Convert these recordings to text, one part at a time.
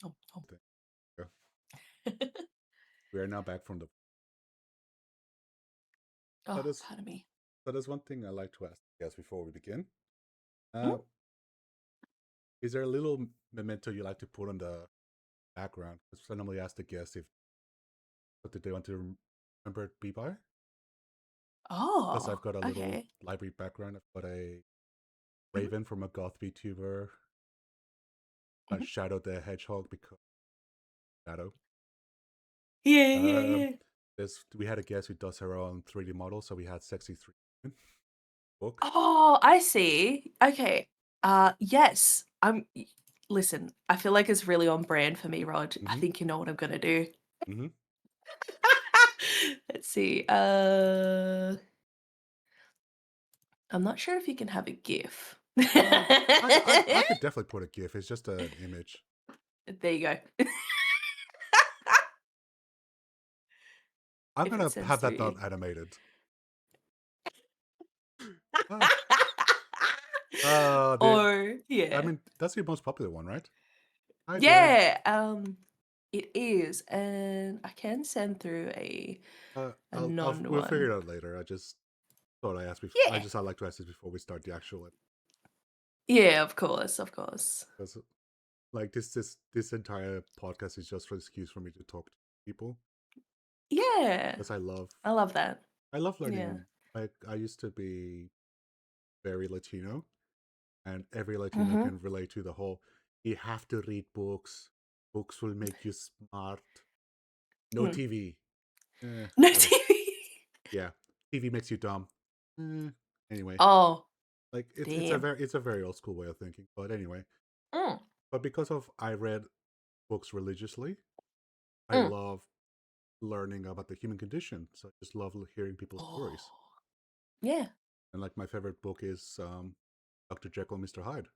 Oh, oh. There you go. We are now back from the. So Oh, there's pardon me. so there's one thing I like to ask you guys before we begin. Mm? Uh, is there a little memento you like to put on the background? Because I normally ask the guests if what did they want to remember it be by. Because Oh, I've got a little okay. library background. I've got a Mhm, Raven from a goth VTuber, mhm. Shadow the Hedgehog because Shadow. Yeah, yeah, Um, yeah. we had a guest who does her own 3D model, so we had Sexy 3 book. Oh, I see. Okay. Yes. Listen, I feel like it's really on brand for me, Rod. I Mm-hmm. think you know what I'm gonna do. Mm-hmm. Let's see. I'm not sure if you can have a GIF. Uh, I could definitely put a GIF. It's just an image. There you go. I'm If it gonna sends have through that you. not animated. Ah, the Or I yeah. mean that's the most popular one, right? Hi Jen. Yeah, it is, and I can send through a We'll figure non one. it out later. I just thought I asked before. Yeah. I'd like to ask this before we start the actual Yeah, of course, of course. because like this entire podcast is just an excuse for me to talk to people Yeah. because I love that. I love Yeah. learning. Like I used to be very Latino, and every Latino Mhm. can relate to the whole. You have to read books. Books will make you smart. No Mm. TV. No Whatever. TV. Yeah, TV makes you dumb. Eh, anyway, Oh, like damn. it's a very old school way of thinking. But anyway, Mm, but because of I read books religiously, I mm. love learning about the human condition. So I just love hearing people's stories. Oh, yeah. And like my favorite book is Dr. Jekyll and Mr. Hyde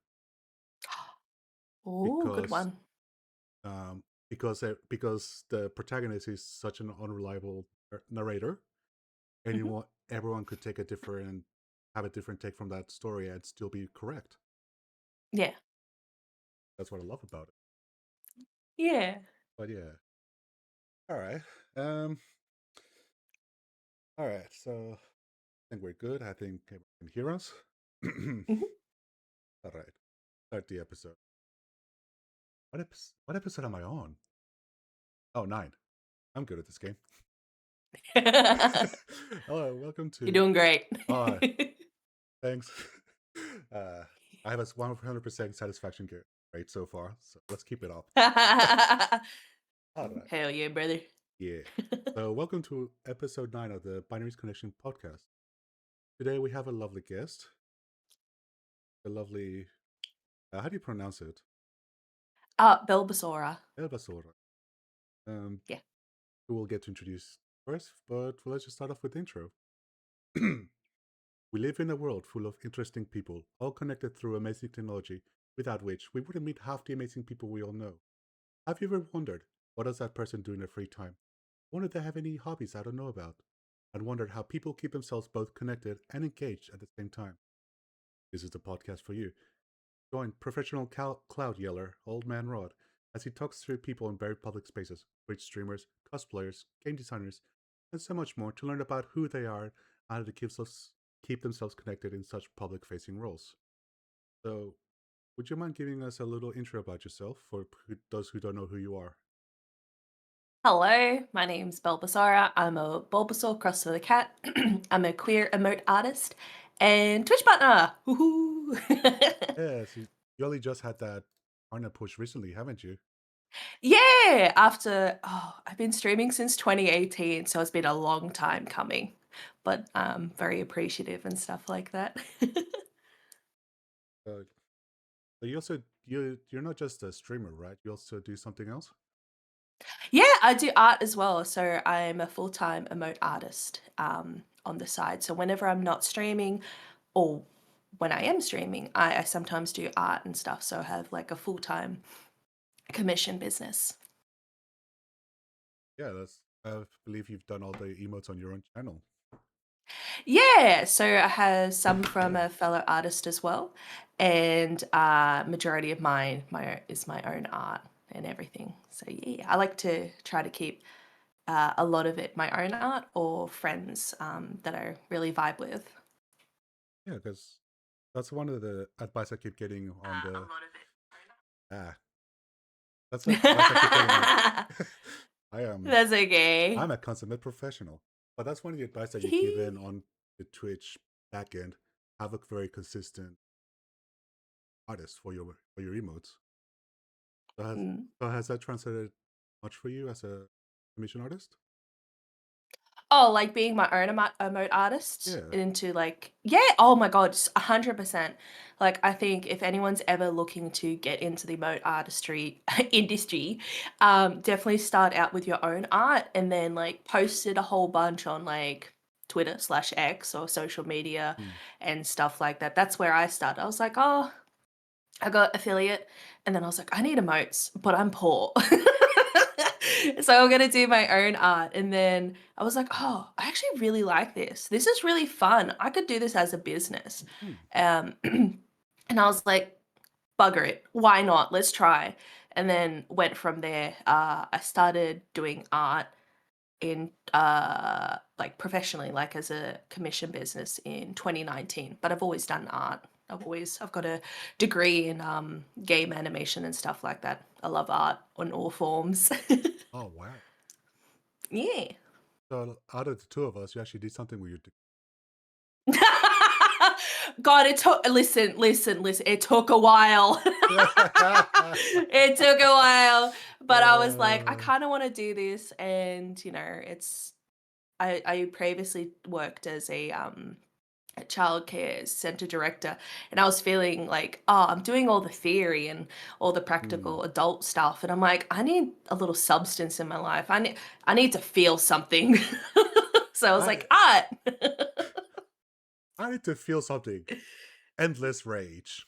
Oh, good because one. um, because the protagonist is such an unreliable narrator. Mhm. Everyone could take a different have a different take from that story and still be correct. Yeah. That's what I love about it. Yeah. But yeah, all right, um, all right. So I think we're good. I think everyone can hear us. Mhm. All right, start the episode. What episode am I on? Oh, 9. I'm good at this game. Hello, welcome You're to. doing great. Uh, thanks. Uh, I have a 100% satisfaction rate so far, so let's keep it up. All right. Hell yeah, brother. Yeah. So, welcome to episode 9 of the Binaries Connection podcast. Today we have a lovely guest, a lovely. How do you pronounce it? Bulbasaura. Elbasora. Um, Yeah. who we'll get to introduce first, but let's just start off with the intro. We live in a world full of interesting people, all connected through amazing technology, without which we wouldn't meet half the amazing people we all know. Have you ever wondered, what does that person do in their free time? Wondered if they have any hobbies I don't know about? And wondered how people keep themselves both connected and engaged at the same time? This is the podcast for you. Join professional cloud yeller, Old Man Rod, as he talks through people in very public spaces, Twitch streamers, cosplayers, game designers, and so much more to learn about who they are and how to keep themselves connected in such public facing roles. So, would you mind giving us a little intro about yourself for those who don't know who you are? Hello, my name's Bulbasaura. I'm a Bulbasaur crossed with a cat. I'm a queer emote artist and Twitch partner. Woohoo! Yes, you only just had that Arna push recently, haven't you? Yeah, I've been streaming since 2018, so it's been a long time coming, but I'm very appreciative and stuff like that. Uh, but you're not just a streamer, right? You also do something else. Yeah, I do art as well. So I'm a full-time emote artist on the side. So whenever I'm not streaming or when I am streaming, I sometimes do art and stuff. So I have like a full-time commission business. Yeah, that's. I believe you've done all the emotes on your own channel. Yeah, so I have some from a fellow artist as well, and majority of mine is my own art and everything. So yeah, I like to try to keep a lot of it my own art or friends that I really vibe with. Yeah, because that's one of the advice I keep getting on A the lot of it. ah. That's the advice I keep getting on. I am That's okay. I'm a consummate professional. But that's one of the advice that you give in on the Twitch backend. Have a very consistent artist for your emotes. So Mm. has that translated much for you as a commission artist? Oh, like being my own emote artist Yeah. into like yeah, oh my god, 100%. Like I think if anyone's ever looking to get into the emote artistry industry, definitely start out with your own art and then like post it a whole bunch on like Twitter/X or social media Mm. and stuff like that. That's where I started. I was like, oh, I got affiliate, and then I was like, I need emotes, but I'm poor. So I'm gonna do my own art. And then I was like, oh, I actually really like this. This is really fun. I could do this as a business. Mm. And I was like, bugger it. Why not? Let's try. And then went from there. I started doing art in like professionally, like as a commission business in 2019. But I've always done art. I've got a degree in game animation and stuff like that. I love art on all forms. Oh wow. Yeah. So out of the two of us, you actually did something with your God, it took listen. It took a while. It took a while. But I was like, I uh, kind of want to do this. And it's I previously worked as a childcare center director, and I was feeling like, oh, I'm doing all the theory and all the hmm. practical adult stuff. And I'm like, I need a little substance in my life. I need to feel something. So I was I like, art. I need to feel something. Endless rage.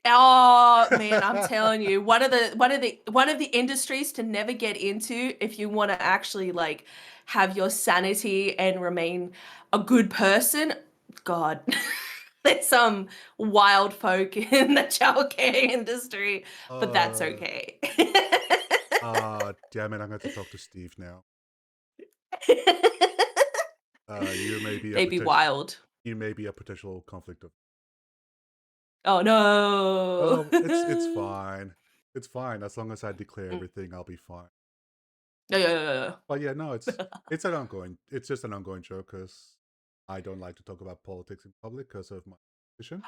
Oh man, I'm telling you, one of the industries to never get into if you want to actually like have your sanity and remain a good person. God, there's some wild folk in the childcare industry, but that's uh okay. damn it, I'm going to talk to Steve now. You may be a They'd be potential wild. you may be a potential conflict of Oh no. oh, it's fine. It's fine. As long as I declare Mm. everything, I'll be fine. Yeah, yeah, yeah, But yeah, no, it's just an ongoing joke because I don't like to talk about politics in public because of my position.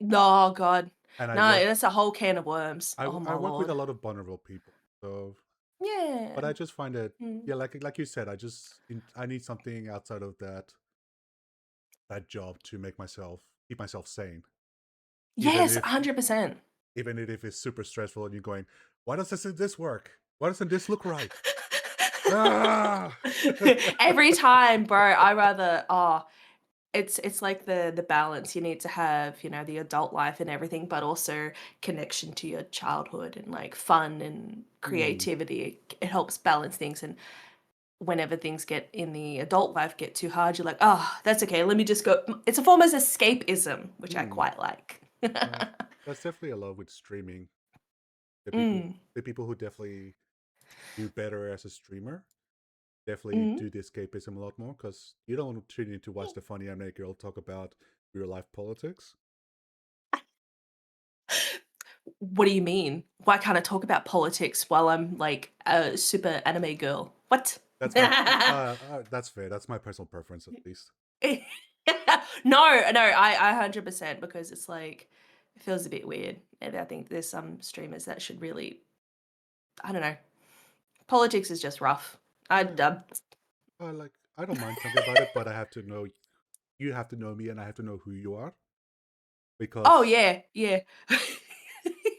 No, God. And No, that's a whole can of worms. Oh I my work with a lord. lot of vulnerable people. So, but Yeah. I just find it, Mm. yeah, like you said, I need something outside of that job to make myself keep myself sane, even Yes, if 100%. it's super stressful and you're going, why doesn't this work? Why doesn't this look right? Ah! Every time, bro, I rather it's like the balance. You need to have, you know, the adult life and everything, but also connection to your childhood and like fun and Hmm. creativity. It helps balance things. And whenever things get in the adult life get too hard, you're like, oh, that's okay. Let me just go. It's a form of escapism, which I Hmm. quite like. Uh, that's definitely a lot with streaming. Mm, The people who definitely do better as a streamer definitely mm. do the escapism a lot more because you don't tune in to watch the funny anime girl talk about real life politics. What do you mean? Why can't I talk about politics while I'm like a super anime girl? What? That's fair. That's my personal preference at least. No, I 100% because it's like it feels a bit weird. And I think there's some streamers that should really, I don't know. Politics is just rough. I Yeah, like I don't mind talking about it, but I have to know you have to know me, and I have to know who you are Oh because yeah, yeah.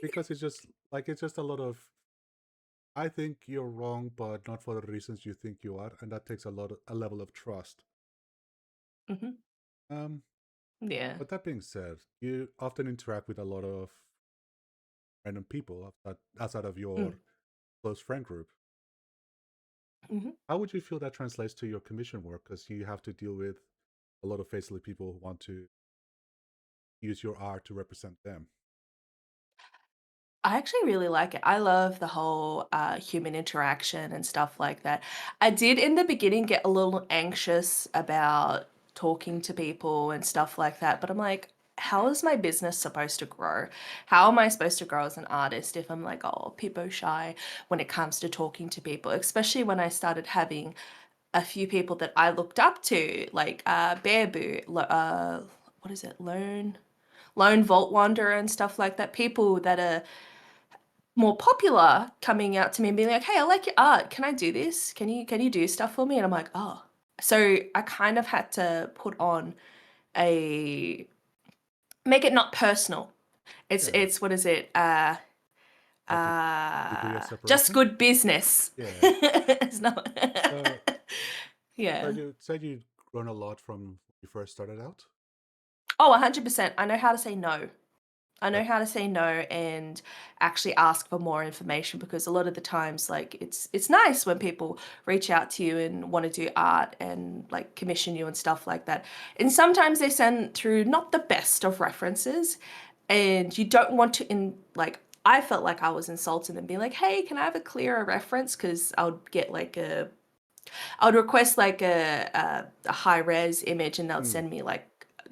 it's just a lot of I think you're wrong, but not for the reasons you think you are, and that takes a level of trust. Mhm. Um, Yeah. but that being said, you often interact with a lot of random people outside of your Mm. close friend group. Mhm. How would you feel that translates to your commission work? Because you have to deal with a lot of faceless people who want to use your art to represent them. I actually really like it. I love the whole human interaction and stuff like that. I did in the beginning get a little anxious about talking to people and stuff like that, but I'm like, how is my business supposed to grow? How am I supposed to grow as an artist if I'm like, oh, people shy when it comes to talking to people, especially when I started having a few people that I looked up to, like Bearboot, what is it, Lone Vault Wanderer and stuff like that. People that are more popular coming out to me and being like, "Hey, I like your art. Can I do this? Can you do stuff for me?" And I'm like, "Oh." So I kind of had to put on a make it not personal. It's Yeah, it's what is it? like a degree of Just separation. good business. Yeah. It's not. So, so Yeah. you said you'd grown a lot from when you first started out. Oh, 100%. I know how to say no. I Uh, know how to say no and actually ask for more information because a lot of the times like it's nice when people reach out to you and want to do art and like commission you and stuff like that. And sometimes they send through not the best of references and you don't want to in like I felt like I was insulting them being like, "Hey, can I have a clearer reference?" Because I would get like I would request like a high res image and they'd hmm, send me like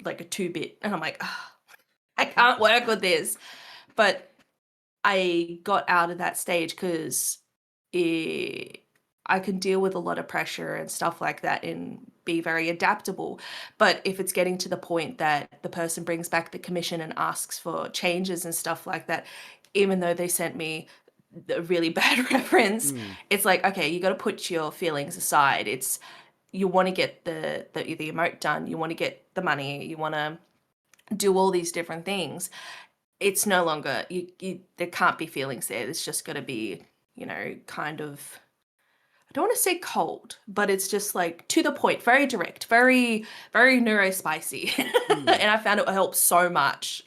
a 2-bit and I'm like, "Ah, I can't okay. work with this." But I got out of that stage because I can deal with a lot of pressure and stuff like that and be very adaptable. But if it's getting to the point that the person brings back the commission and asks for changes and stuff like that, even though they sent me a really bad reference, Hmm, it's like, okay, you got to put your feelings aside. It's you want to get the emote done, you want to get the money, you want to do all these different things. It's no longer you there can't be feelings there. It's just gotta be, kind of I don't wanna say cold, but it's just, like, to the point, very direct, very, very neurospicy. hmm. And I found it helps so much.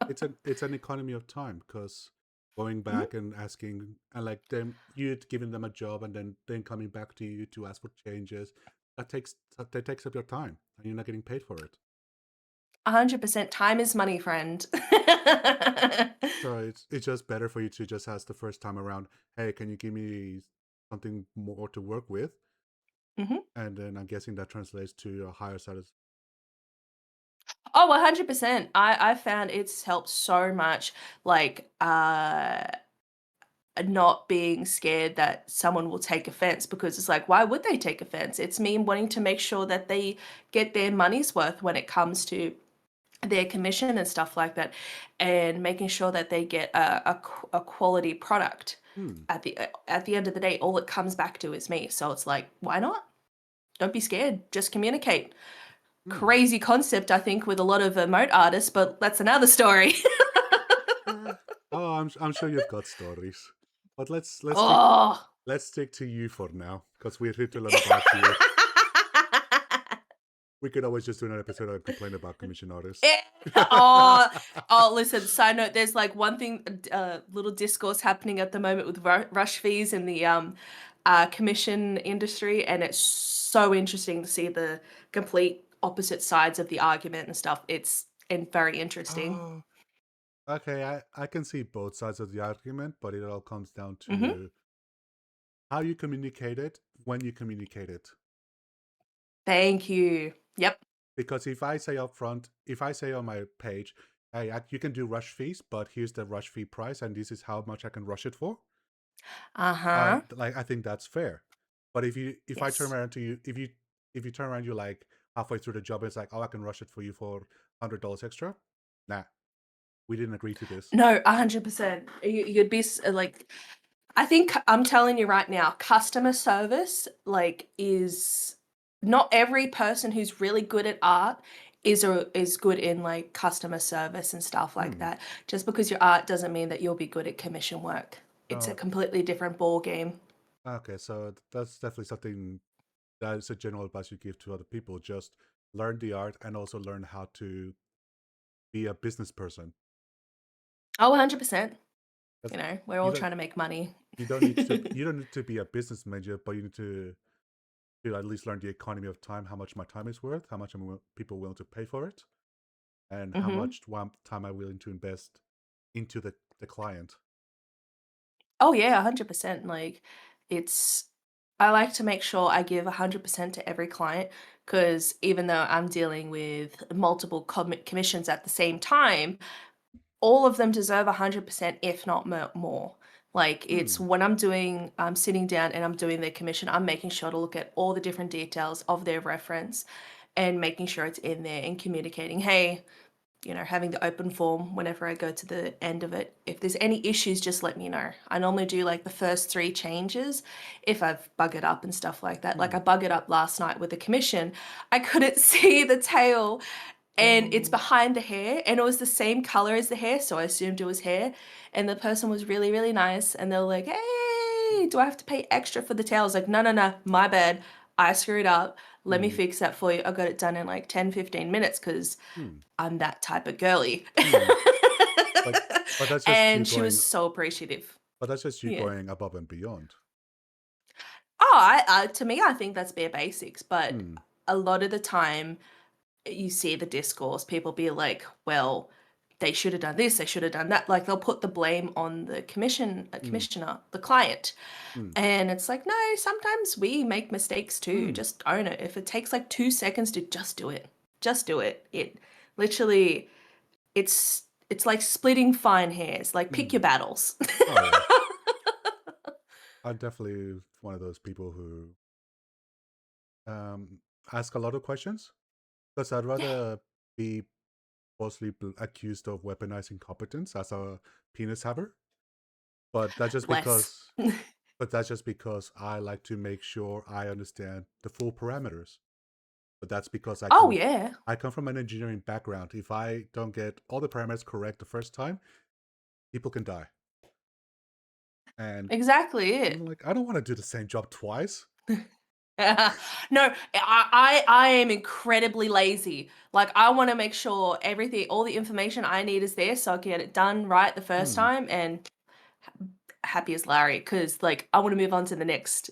It's an economy of time because going Mhm. back and asking and like them you giving them a job and then coming back to you to ask for changes, that takes up your time and you're not getting paid for it. 100% time is money, friend. So it's just better for you to just ask the first time around, hey, can you give me something more to work with? Mhm. And then I'm guessing that translates to a higher status. Oh, 100%. I found it's helped so much, like, not being scared that someone will take offense because it's like, why would they take offense? It's me wanting to make sure that they get their money's worth when it comes to their commission and stuff like that, and making sure that they get a quality product. Hmm. At the end of the day, all it comes back to is me. So it's like, why not? Don't be scared. Just communicate. Hmm. Crazy concept, I think, with a lot of emote artists, but that's another story. Uh, oh, I'm sure you've got stories, but Oh. let's stick to you for now because we're here to learn about you. We could always just do another episode and complain about commission artists. Eh, oh, oh, listen, side note, there's like one thing, little discourse happening at the moment with rush fees in the commission industry, and it's so interesting to see the complete opposite sides of the argument and stuff. It's very interesting. Oh, okay. I can see both sides of the argument, but it all comes down Hmm. to how you communicate it, when you communicate it. Thank you. Yep. Because if I say up front, if I say on my page, hey, you can do rush fees, but here's the rush fee price, and this is how much I can rush it for. Uh-huh. I think that's fair. But if I turn Yes. around to you, if you turn around, you like halfway through the job, and it's like, oh, I can rush it for you for $100 extra. Nah, we didn't agree to this. No, 100%. You'd be like, I think I'm telling you right now, customer service like is not every person who's really good at art is good in like customer service and stuff like Hmm. that. Just because your art doesn't mean that you'll be good at commission work. It's a No. completely different ball game. Okay, so that's definitely something that is a general advice you give to other people. Just learn the art and also learn how to be a business person. Oh, 100%. That's, We're you all don't trying to make money. you don't need to be a business manager, but you need to at least learn the economy of time, how much my time is worth, how much people willing to pay for it, and how Hmm. much time I'm willing to invest into the the client. Oh yeah, 100%. Like it's I like to make sure I give 100% to every client because even though I'm dealing with multiple commissions at the same time, all of them deserve 100%, if not more. Like it's Hmm. when I'm sitting down and I'm doing their commission, I'm making sure to look at all the different details of their reference and making sure it's in there and communicating, hey, having the open form whenever I go to the end of it. If there's any issues, just let me know. I normally do like the first three changes if I've buggered up and stuff like that. Like Hmm. I buggered up last night with the commission. I couldn't see the tail and it's Oh. behind the hair and it was the same color as the hair, so I assumed it was hair. And the person was really, really nice and they were like, hey, do I have to pay extra for the tail? I was like, no, no, no, my bad. I screwed up. Let me Hmm. fix that for you. I got it done in like 10, 15 minutes because Hmm. I'm that type of girly. Hmm. But but that's just you And she was going. so appreciative. But that's just you Yeah. going above and beyond. Oh, to me, I think that's bare basics. But Hmm. a lot of the time, you see the discourse, people be like, well, they should have done this, they should have done that. Like they'll put the blame on the Hmm. commissioner, the client. Hmm. And it's like, no, sometimes we make mistakes too. Hmm. Just own it. If it takes like 2 seconds to just do it, just do it. It literally it's like splitting fine hairs. Like pick your Hmm. battles. Oh yeah, I'm definitely one of those people who um ask a lot of questions because I'd Yeah, rather be falsely accused of weaponizing competence as a penis haver. But that's just bless. because that's just because I like to make sure I understand the full parameters. But that's because Oh yeah, I come from an engineering background. If I don't get all the parameters correct the first time, people can die. And exactly I'm it. like, I don't want to do the same job twice. No, I am incredibly lazy. Like I want to make sure everything, all the information I need is there so I can get it done right the first Hmm. time and happy as Larry because like I want to move on to the next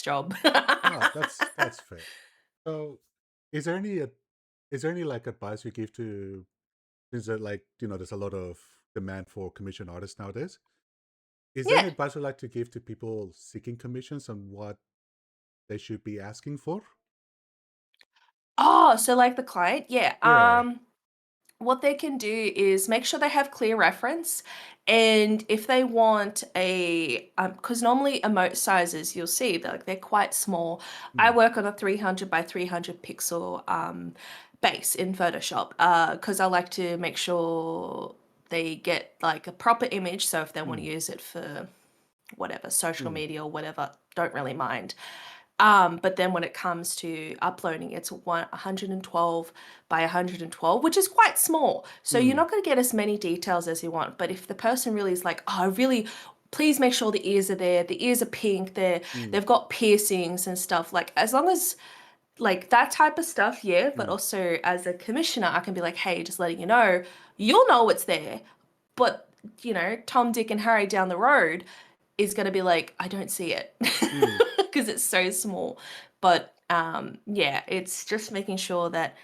job. Ah, that's fair. So, is there any is there any like advice you give to since that like there's a lot of demand for commission artists nowadays? Is there Yeah. any advice you'd like to give to people seeking commissions on what they should be asking for? Oh, so like the client, yeah. Yeah. What they can do is make sure they have clear reference, and if they want a, because normally emote sizes you'll see they're quite small. I Hmm. work on a 300 by 300 pixel base in Photoshop because I like to make sure they get like a proper image. So if they want to Hmm. use it for whatever social Hmm. media or whatever, don't really mind. But then when it comes to uploading, it's 112 by 112, which is quite small. So you're Hmm. not going to get as many details as you want. But if the person really is like, oh, really, please make sure the ears are there, the ears are pink, Hmm. they've got piercings and stuff. Like as long as like that type of stuff, yeah. But Hmm. also as a commissioner, I can be like, hey, just letting you know, you'll know it's there. But Tom, Dick, and Harry down the road is going to be like, I don't see it Hmm. because it's so small. But yeah, it's just making sure that,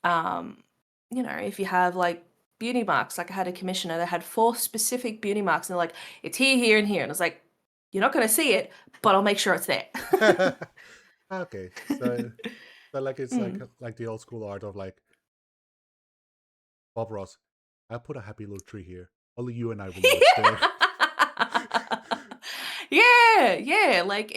um, if you have like beauty marks, like I had a commissioner that had four specific beauty marks, and they're like, it's here, here, and here. And I was like, you're not going to see it, but I'll make sure it's there. Okay. So like it's Mm. like the old school art of like Bob Ross. I put a happy little tree here. Only you and I will know it's there. Yeah, yeah. Like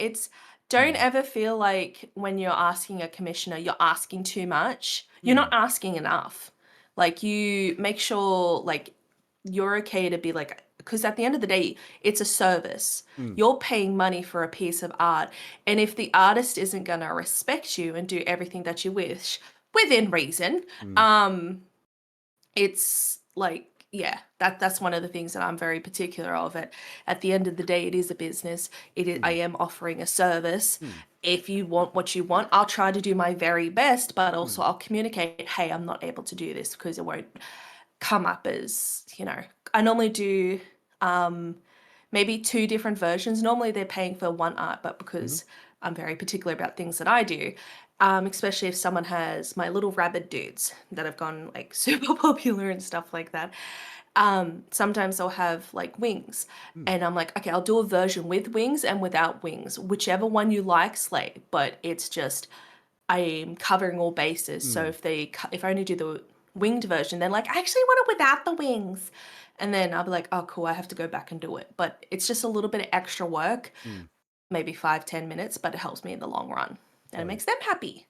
don't Hmm. ever feel like when you're asking a commissioner, you're asking too much. You're Hmm. not asking enough. Like you make sure like you're okay to be like, because at the end of the day, it's a service. Hmm. You're paying money for a piece of art. And if the artist isn't gonna respect you and do everything that you wish within reason, Hmm. um, it's like yeah, that's one of the things that I'm very particular of. At the end of the day, it is a business. I Hmm. am offering a service. Hmm. If you want what you want, I'll try to do my very best, but Hmm. also I'll communicate, hey, I'm not able to do this because it won't come up as, I normally do maybe two different versions. Normally they're paying for one art, but Hmm. because I'm very particular about things that I do, especially if someone has my little rabbit dudes that have gone like super popular and stuff like that. Sometimes they'll have like wings, Hmm. and I'm like, okay, I'll do a version with wings and without wings, whichever one you like, slay. But it's just I'm covering all bases. So Hmm. if I only do the winged version, they're like, I actually want it without the wings. And then I'll be like, oh, cool, I have to go back and do it. But it's just a little bit of extra work, Hmm. maybe 5, 10 minutes, but it helps me in the long run. And it Got it. makes them happy.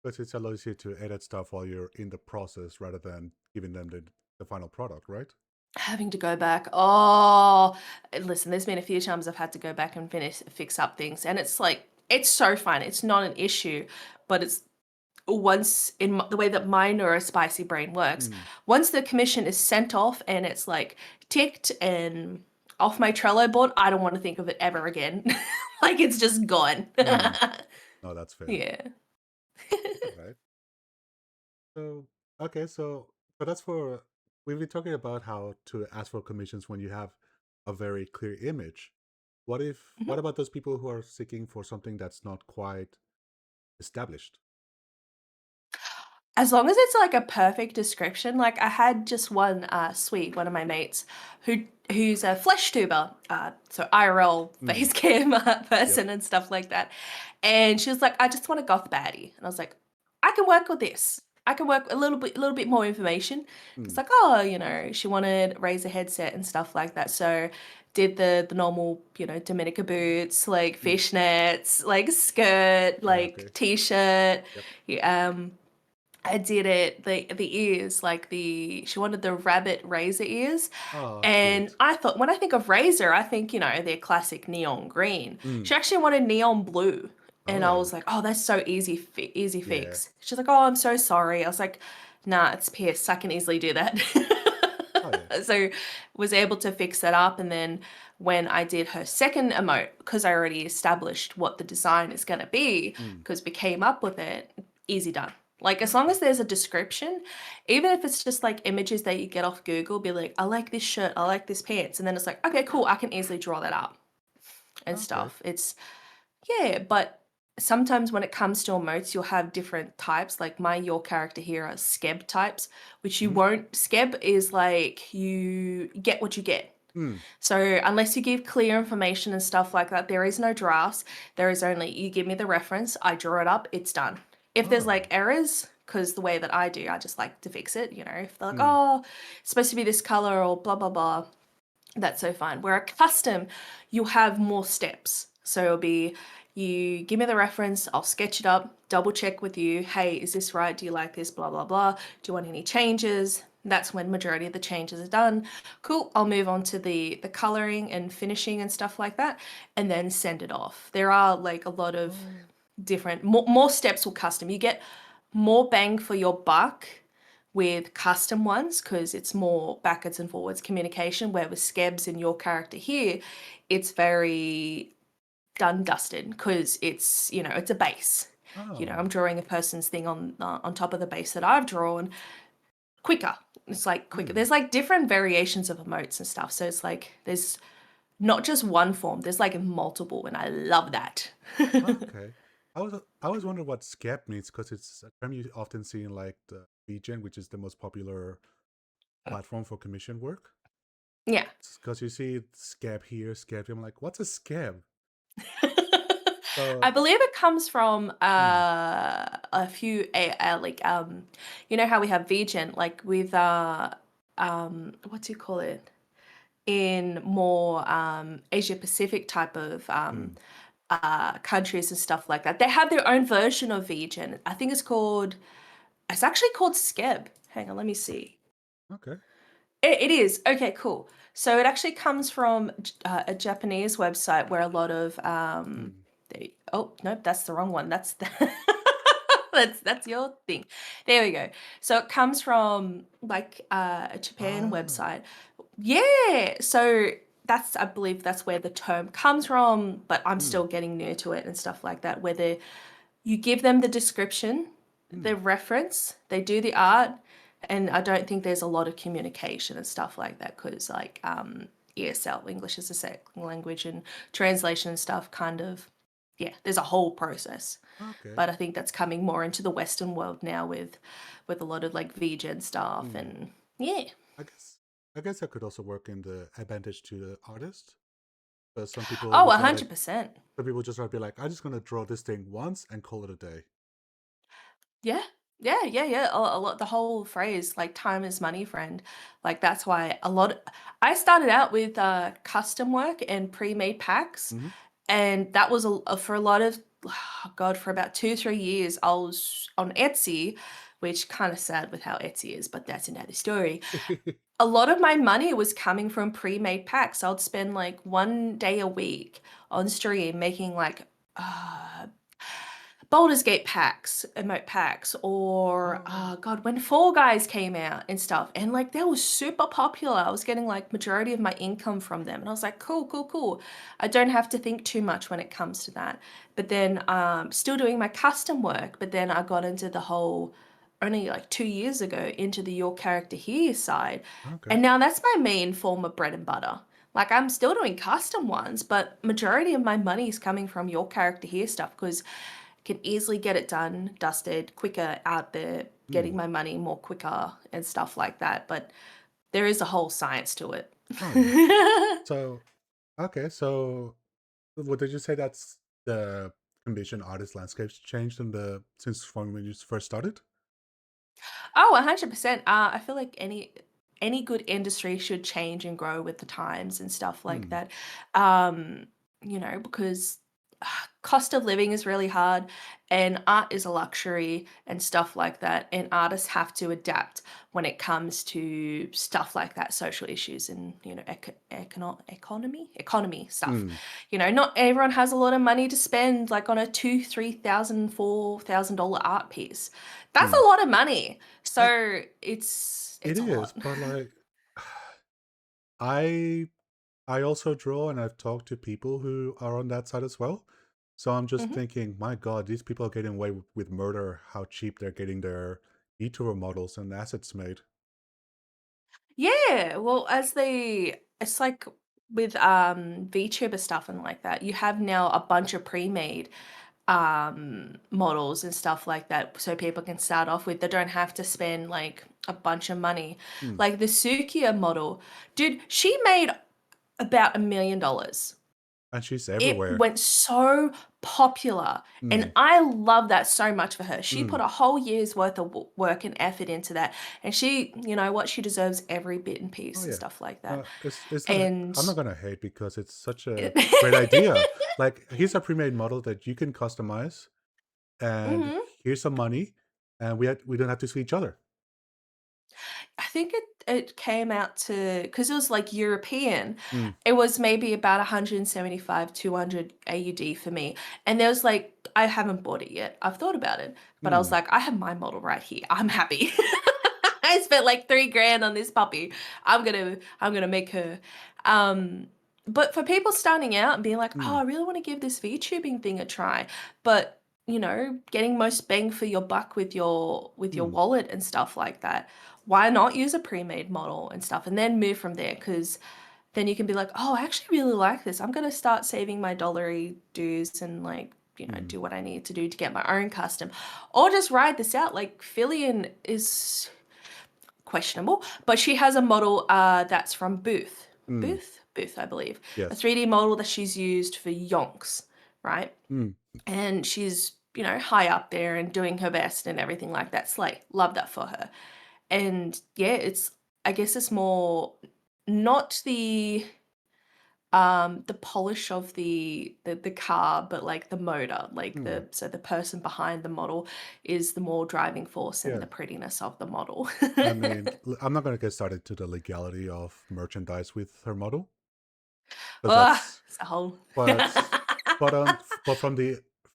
But it allows you to edit stuff while you're in the process rather than giving them the final product, right? Having to go back. Oh, listen, there's been a few times I've had to go back and fix up things. And it's like, it's so fun. It's not an issue, but it's once the way that my neurospicy brain works, Hmm. once the commission is sent off and it's like ticked and off my Trello board, I don't want to think of it ever again. Like it's just gone. Hmm. No, that's fair. Yeah. All right. So, okay, so that's for we've been talking about how to ask for commissions when you have a very clear image. What Mhm. about those people who are seeking for something that's not quite established? As long as it's like a perfect description, like I had just one Swede, one of my mates, who's a flesh tuber, so IRL Hmm. face cam Yep. person and stuff like that. And she was like, I just want a goth baddie. And I was like, I can work with this. I can work a little bit more information. Hmm. It's like, oh, she wanted Razer headset and stuff like that. So did the normal, Dominica boots, like Hmm. fishnets, like skirt, Yeah, like okay. t-shirt. Yep. Yeah, I did it the ears, like she wanted the rabbit razor ears. Oh, And cute. I thought when I think of razor, I think, their classic neon green. Hmm. She actually wanted neon blue. And I Oh, was like, oh, that's so easy yeah. fix. She's like, oh, I'm so sorry. I was like, nah, it's pierced. I can easily do that. Oh, yeah. So was able to fix that up. And then when I did her second emote, because I already established what the design is going to be, Hmm. because we came up with it, easy done. Like as long Okay. as there's a description, even if it's just like images that you get off Google, be like, I like this shirt, I like this pants, and then it's like, okay, cool, I can easily draw that up and Okay. stuff. It's yeah, but sometimes when it comes to emotes, you'll have different types. Like your character here are Skeb types, which you Hmm. won't. Skeb is like you get what you get. Hmm. So unless you give clear information and stuff like that, there is no drafts. There is only you give me the reference, I draw it up, it's done. If there's like Oh. errors, because the way that I do, I just like to fix it. If they're like, Hmm. oh, it's supposed to be this color or blah blah blah, that's so fine. Where a custom, you'll have more steps. So it'll be you give me the reference, I'll sketch it up, double check with you. Hey, is this right? Do you like this? Blah, blah, blah. Do you want any changes? That's when majority of the changes are done. Cool. I'll move on to the coloring and finishing and stuff like that, and then send it off. There are like a lot of Oh. different more steps with custom. You get more bang for your buck with custom ones because it's more backwards and forwards communication. Where with Skebs and your character here, it's very done dusted because it's a base. I'm Oh. drawing a person's thing on top of the base that I've drawn quicker. It's like quicker. Hmm. There's like different variations of emotes and stuff. So it's like there's not just one form. There's like multiple, and I love that. Okay. I was wondering what scab means because it's a term you often see in like the VGen, which is the most popular platform for commission work. Yeah. Because you see scab here, scab here. I'm like, what's a scab? So, I believe it comes from hmm. a few like how we have VGen like with what do you call it in more Asia Pacific type of Hmm. countries and stuff like that. They have their own version of VGen. I think it's actually called Skeb. Hang on, let me see. Okay. It is. Okay, cool. So it actually comes from a Japanese website where a lot of Hmm. oh nope, that's the wrong one. That's the that's your thing. There we go. So it comes from like a Japan Ah. website. Yeah. So I believe that's where the term comes from, but I'm Hmm. still getting new to it and stuff like that. Whether you give them the description, Hmm. the reference, they do the art, and I don't think there's a lot of communication and stuff like that because like ESL, English as a second language, and translation and stuff kind of yeah, there's a whole process. Okay. But I think that's coming more into the Western world now with a lot of like VGen stuff Hmm. and yeah. I guess. I guess that could also work in the advantage to the artist. But some people Oh, would rather 100%. some people just rather be like, I'm just gonna draw this thing once and call it a day. Yeah. Yeah, yeah, yeah. A lot the whole phrase, like, "Time is money, friend." Like, that's why I started out with, custom work and pre-made packs, Hmm. and that was for a lot of God, for about 2, 3 years, I was on Etsy, which kinda sad with how Etsy is, but that's another story. A lot of my money was coming from pre-made packs. I would spend, like, 1 day a week on stream making, like, uh Baldur's Gate packs, emote packs, or, Oh, God, when Fall Guys came out and stuff, and, like, they were super popular. I was getting, like, majority of my income from them, and I was like, "Cool, cool, cool." I don't have to think too much when it comes to that. But then, still doing my custom work, but then I got into the whole only, like, 2 years ago, into the Your Character Here side, okay. and now that's my main form of bread and butter. Like, I'm still doing custom ones, but majority of my money is coming from Your Character Here stuff because can easily get it done, dusted, quicker out there, Hmm. getting my money more quicker and stuff like that. But there is a whole science to it. Oh yeah. So okay, so what did you say that's the ambition artist landscapes changed in the since from when you first started? Oh, 100%. I feel like any good industry should change and grow with the times and stuff like Hmm. that. Um, because cost of living is really hard and art is a luxury and stuff like that. And artists have to adapt when it comes to stuff like that, social issues and, economy stuff. Hmm. Not everyone has a lot of money to spend like on a two, 3,000, $4,000 art piece. That's Hmm. a lot of money. I, So it's it a is, lot. but like I I also draw and I've talked to people who are on that side as well. So I'm just Mhm. thinking, my God, these people are getting away with murder, how cheap they're getting their eToro models and assets made. Yeah, well, it's like with VTuber stuff and like that. You have now a bunch of pre-made models and stuff like that so people can start off with. They don't have to spend like a bunch of money. Hmm. Like the Sukia model, dude, she made about $1 million. And she's It everywhere. went so popular, Hmm. and I love that so much for her. She Hmm. put a whole year's worth of work and effort into that, and she, you know what, she deserves every bit and Oh piece and yeah. stuff like that. It's not. And I'm not gonna hate because it's such a great idea. Like here's a pre-made model that you can customize, and Mhm. here's some money, and we don't have to see each other. I think it came out to because it was like European. Hmm. It was maybe about 175, 200 AUD for me. And there was like, I haven't bought it yet. I've thought about it, but I was Hmm. like, I have my model right here. I'm happy. I spent like 3 grand on this puppy. I'm gonna make her. Um, but for people starting out and being like, oh, Hmm. I really want to give this VTubing thing a try, but getting most bang for your buck with your Hmm. wallet and stuff like that, why not use a pre-made model and stuff and then move from there? Because then you can be like, oh, I actually really like this. I'm gonna start saving my dollary dues and like, Hmm. do what I need to do to get my own custom. Or just ride this out. Like Fillion is questionable, but she has a model that's from Booth. Hmm. Booth, I believe. A Yes. 3D model that she's used for Yonks, right? Hmm. And she's, high up there and doing her best and everything like that. Slay. Love that for her. And yeah, I guess it's more not the polish of the car, but like the motor, like Hmm. the person behind the model is the more driving force and Yeah. the prettiness of the model. I mean, I'm not gonna get started to the legality of merchandise with her model because Ah, that's it's a whole. but but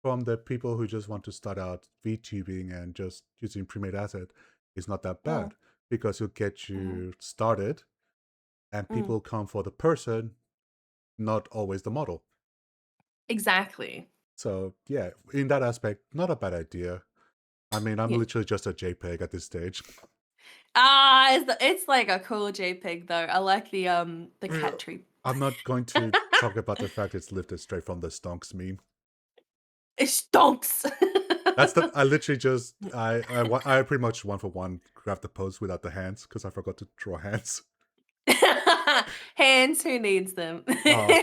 from the people who just want to start out VTubing and just using pre-made asset is not that Mm, bad because it'll get mhm, you started and mm. people come for the person, not always the model. Exactly. So yeah, in that aspect, not a bad idea. I mean, I'm Yeah. literally just a JPEG at this stage. It's like a cool JPEG though. I like the Yeah. cat tree. I'm not going to talk about the fact it's lifted straight from the stonks meme. It stonks. That's the I literally just I pretty much one for one grabbed the pose without the hands because I forgot to draw hands. Hands, who needs them? Uh,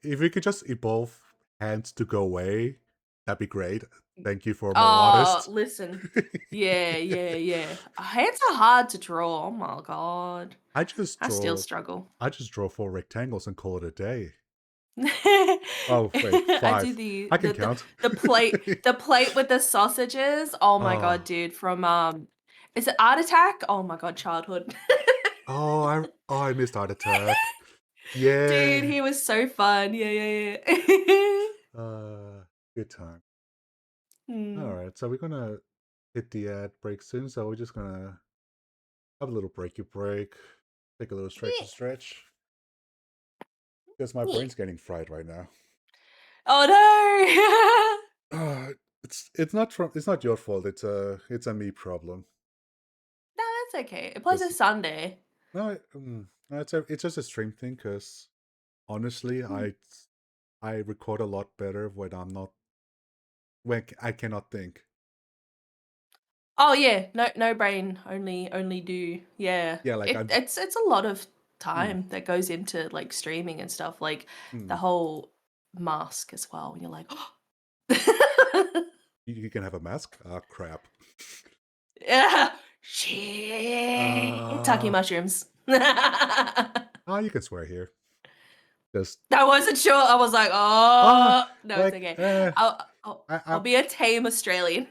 if we could just evolve hands to go away, that'd be great. Thank you for more Oh, artists. listen. Yeah, yeah, yeah. Hands are hard to draw. Oh my god. I just I still draw struggle. I just draw 4 rectangles and call it a day. Oh, wait, I do 5. I can count. the plate with the sausages. Oh my god, Oh. dude, from, is it Art Attack? Oh my god, childhood. I missed Art Attack. Dude, Yeah. he was so fun. Yeah, yeah, yeah. Uh, Good time. Hmm. Alright, so we're gonna hit the ad break soon, so we're just gonna have a little breaky break, take a little stretchy Yeah, stretch, because my yeah. brain's getting fried right now. Oh no! Uh, it's not your fault. It's a me problem. No, that's okay. It plus Because it's Sunday. no, it's just a stream thing. Because honestly, Hmm. I record a lot better when I'm not when I cannot think. Oh yeah, no brain, only do. Yeah. Yeah, like I'm. It's a lot of Mm, time that goes into like streaming and stuff, like the mm. whole mask as well. And you're like, You can have a mask. Ah, crap. yeah, shit, talking Uh, mushrooms. I you can swear here. Just wasn't sure. I was like, ah, oh no, it's like okay. I'll I be a tame Australian.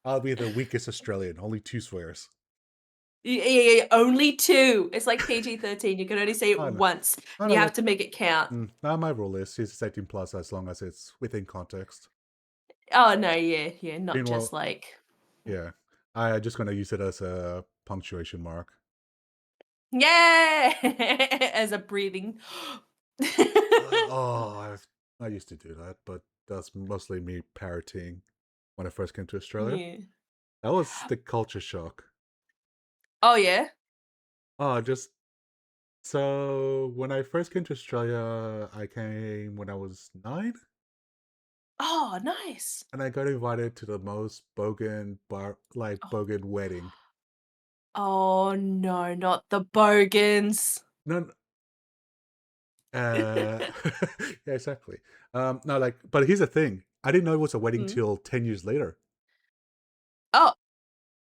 I'll be the weakest Australian. Only 2 swears. Yeah, only two. It's like PG-13. You can only say it I know. once, I and know. you have Like to make it count. now, my rule is 18 plus as long as it's within context. Oh no, yeah, yeah, not just Meanwhile, like yeah, I'm just gonna use it as a punctuation mark. yeah, as a breathing. I used to do that, but that's mostly me parroting when I first came to Australia. Yeah. That was the culture shock. Oh yeah. Just so when I first came to Australia, I came when I was 9, Oh, nice. and I got invited to the most Oh, bogan wedding. oh no, not the bogans. No, yeah, exactly. No, like, but here's the thing: I didn't know it was a wedding Mm. till 10 years later. Oh,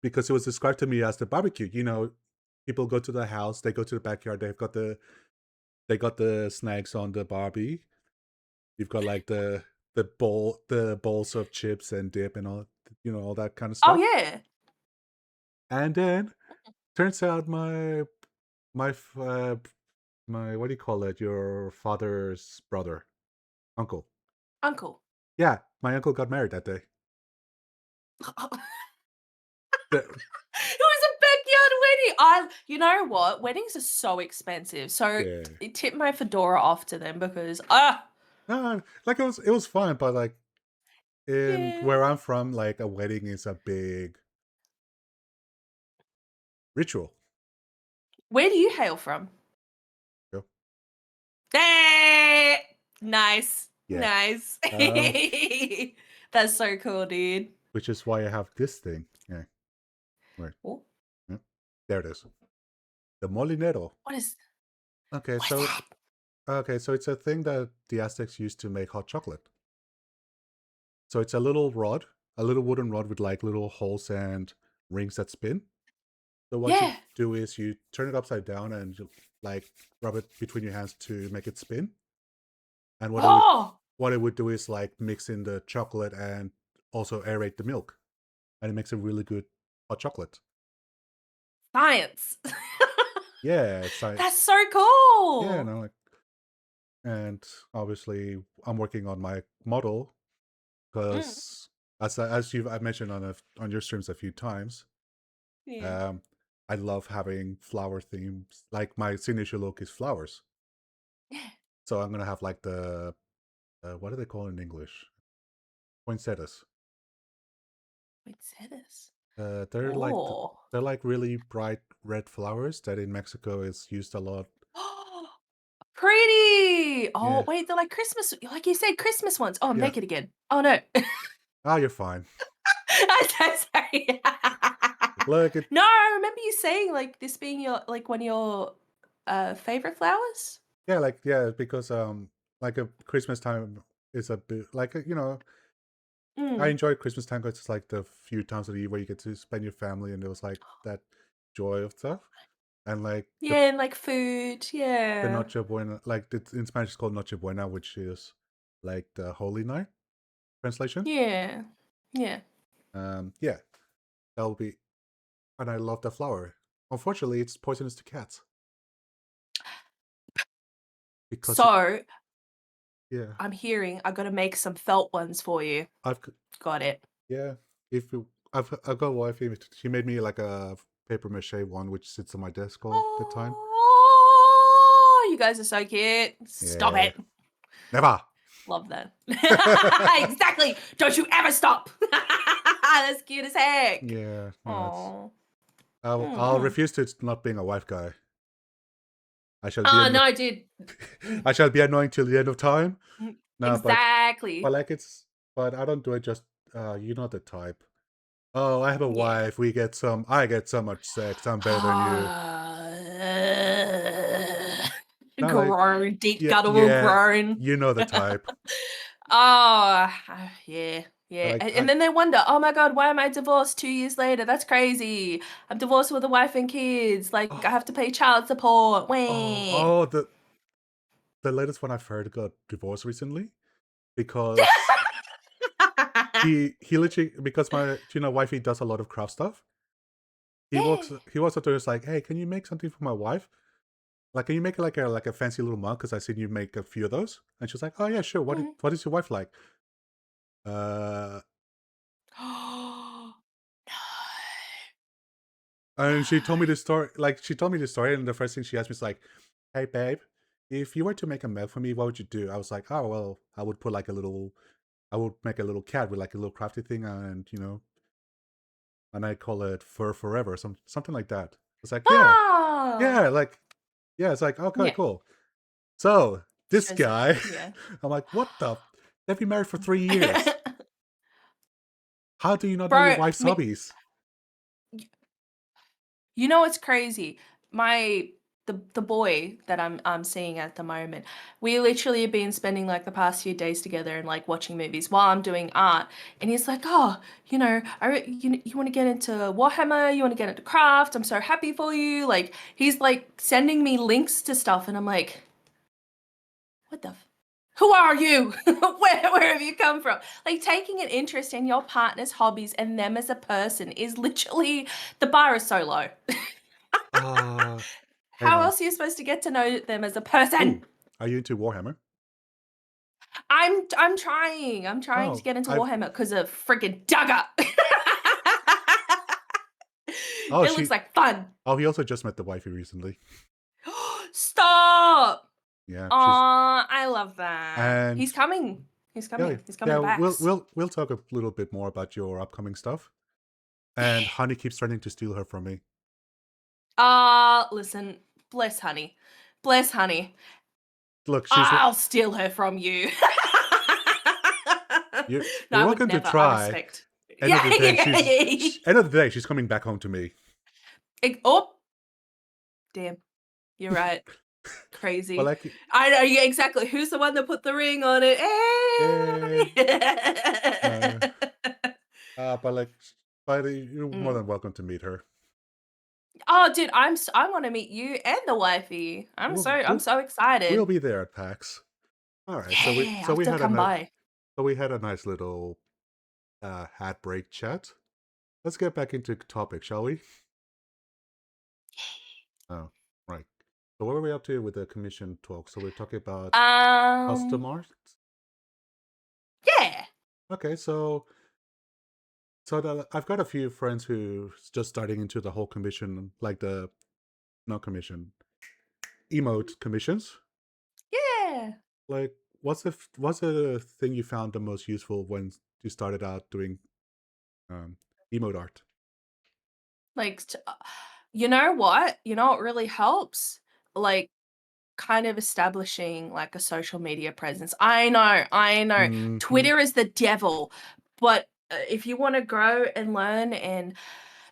Because it was described to me as the barbecue. People go to the house, they go to the backyard, they got the snacks on the barbie. You've got like the bowls of chips and dip and all that kind of oh stuff. yeah. And then turns out my f- uh, my what do you call it? Your father's brother, uncle. Uncle. Yeah, my uncle got married that day. The- It was a backyard wedding. You know what? Weddings are so expensive. So yeah. tip my fedora off to them because No, like it was fine, but like in yeah. where I'm from, like a wedding is a big ritual. Where do you hail from? You know? Eh, nice. Yeah. Nice. Um, That's so cool, dude. which is why I have this thing. Yeah. Right. Oh, Yeah. There it is. The molinero. what is Okay, what is so that? it's a thing that the Aztecs used to make hot chocolate. So it's a little rod, a little wooden rod with like little holes and rings that spin. So what you Yeah. do is you turn it upside down and you, like rub it between your hands to make it spin. And Oh, what it would do is like mix in the chocolate and also aerate the milk, and it makes a really good hot chocolate. science. Yeah, it's like That's so yeah, cool. no, like, and obviously I'm working on my model Mm, because as I mentioned on your streams a few times, yeah. um, I love having flower themes. Like my signature look is flowers, Yeah. so I'm gonna have like the what do they call it in English? Poinsettias. Wait, say this. Uh, they're like Oh. they're like really bright red flowers that in Mexico is used a lot. Pretty. Oh, Yeah. wait, they're like Christmas, like you said, Christmas ones. Oh, Yeah. make it again. Oh no. Oh, you're fine. I'm so sorry. Like it, No, I remember you saying like this being your like one of your favorite flowers. yeah, like yeah, because like a Christmas time is a bit like I Mm. enjoy Christmas time because it's like the few times of the year where you get to spend your family and there was like that joy of stuff and like Yeah, and like food. the Yeah. Noche Buena, like it's, in Spanish it's called Noche Buena, which is like the Holy Night translation. Yeah. Yeah. Yeah, that will be, and I love the flower. Unfortunately, it's poisonous to cats because it, So yeah, I'm hearing I gotta make some felt ones for you. I've Got it. yeah, if you, I've got a wife. She made me like a paper mache one, which sits on my desk all the time. Oh, you guys are so cute. Stop Yeah, it. never. Love that. Exactly. Don't you ever stop. That's cute as heck. Yeah, no, it's. Oh. I'll Mm-hmm. refuse to not being a wife guy. I shall be Oh no, dude. I shall be annoying till the end of time. No, but Exactly. like it's, but I don't do it just. You know the type. Oh, I have a Yeah. wife. I get so much sex. I'm better than you. No, like, Groan, deep yeah, guttural yeah. groan. You know the type. Oh, yeah, yeah. Like, And then they wonder, oh my God, why am I divorced 2 years later? That's crazy. I'm divorced with a wife and kids. Like, I have to pay child support. Wah. the latest one I've heard got divorced recently because he literally, because my wifey does a lot of craft stuff. Yeah. He walks up to her, like, hey, can you make something for my wife? Like, can you make like a fancy little mug? Because I seen you make a few of those. And she's like, oh yeah, sure. Mhm. What is your wife like? Uh, No. and she told me this story. Like, she told me this story, and the first thing she asked me is like, hey babe, if you were to make a mug for me, what would you do? I was like, oh well, I would put like a little, I would make a little cat with like a little crafty thing, and and I call it Fur Forever, something like that. It's like, yeah, Ah. yeah, like, yeah. It's like, okay, Yeah. cool. So this Shows, guy, yeah. I'm like, what the? They've been married for 3 years. How do you not know your Bro, wife's me, hobbies? you know what's crazy? My the boy that I'm seeing at the moment, we literally have been spending like the past few days together and like watching movies while I'm doing art. And he's like, "Oh, you want to get into Warhammer? You want to get into craft? I'm so happy for you." Like he's like sending me links to stuff, and I'm like, "What the? Who are you? Where have you come from?" Like taking an interest in your partner's hobbies and them as a person is literally the bar is so low. Uh, hey How man. else are you supposed to get to know them as a person? Ooh, are you into Warhammer? I'm trying. I'm trying to Oh, get into I've. Warhammer because of freaking Duggar. Oh, It looks like fun. Oh, he also just met the wifey recently. Stop. Yeah, she's. Aw, I love that. And He's coming. He's yeah, coming. He's coming yeah. to PAX. We'll talk a little bit more about your upcoming stuff. And Honey keeps trying to steal her from me. Listen, bless Honey. Bless Honey. Look, I'll steal her from you. No, you're I would welcome to never. I try. respect. End of Yeah. the day, she's coming back home to me. Oh, damn. You're right. But Crazy. like, I know, yeah, exactly. Who's the one that put the ring on it? yeah, no, Hey! but like, but you're more Mm. than welcome to meet her. Oh, dude, I wanna meet you and the wifey. I'm We'll so we'll excited. be there at PAX. All right, Yeah, I have to come by. so we had a nice little hat break chat. Let's get back into topic, shall we? Oh, right. So what are we up to with the commission talk? So we're talking about custom Um, art. yeah. Okay, I've got a few friends who just starting into the whole commission, like the not commission, emote commissions. Yeah. Like, what's the thing you found the most useful when you started out doing um, emote art? Like, you know what? You know what really helps? Like, kind of establishing, like, a social media presence. I know. Hmm. Twitter is the devil, but, if you wanna grow and learn and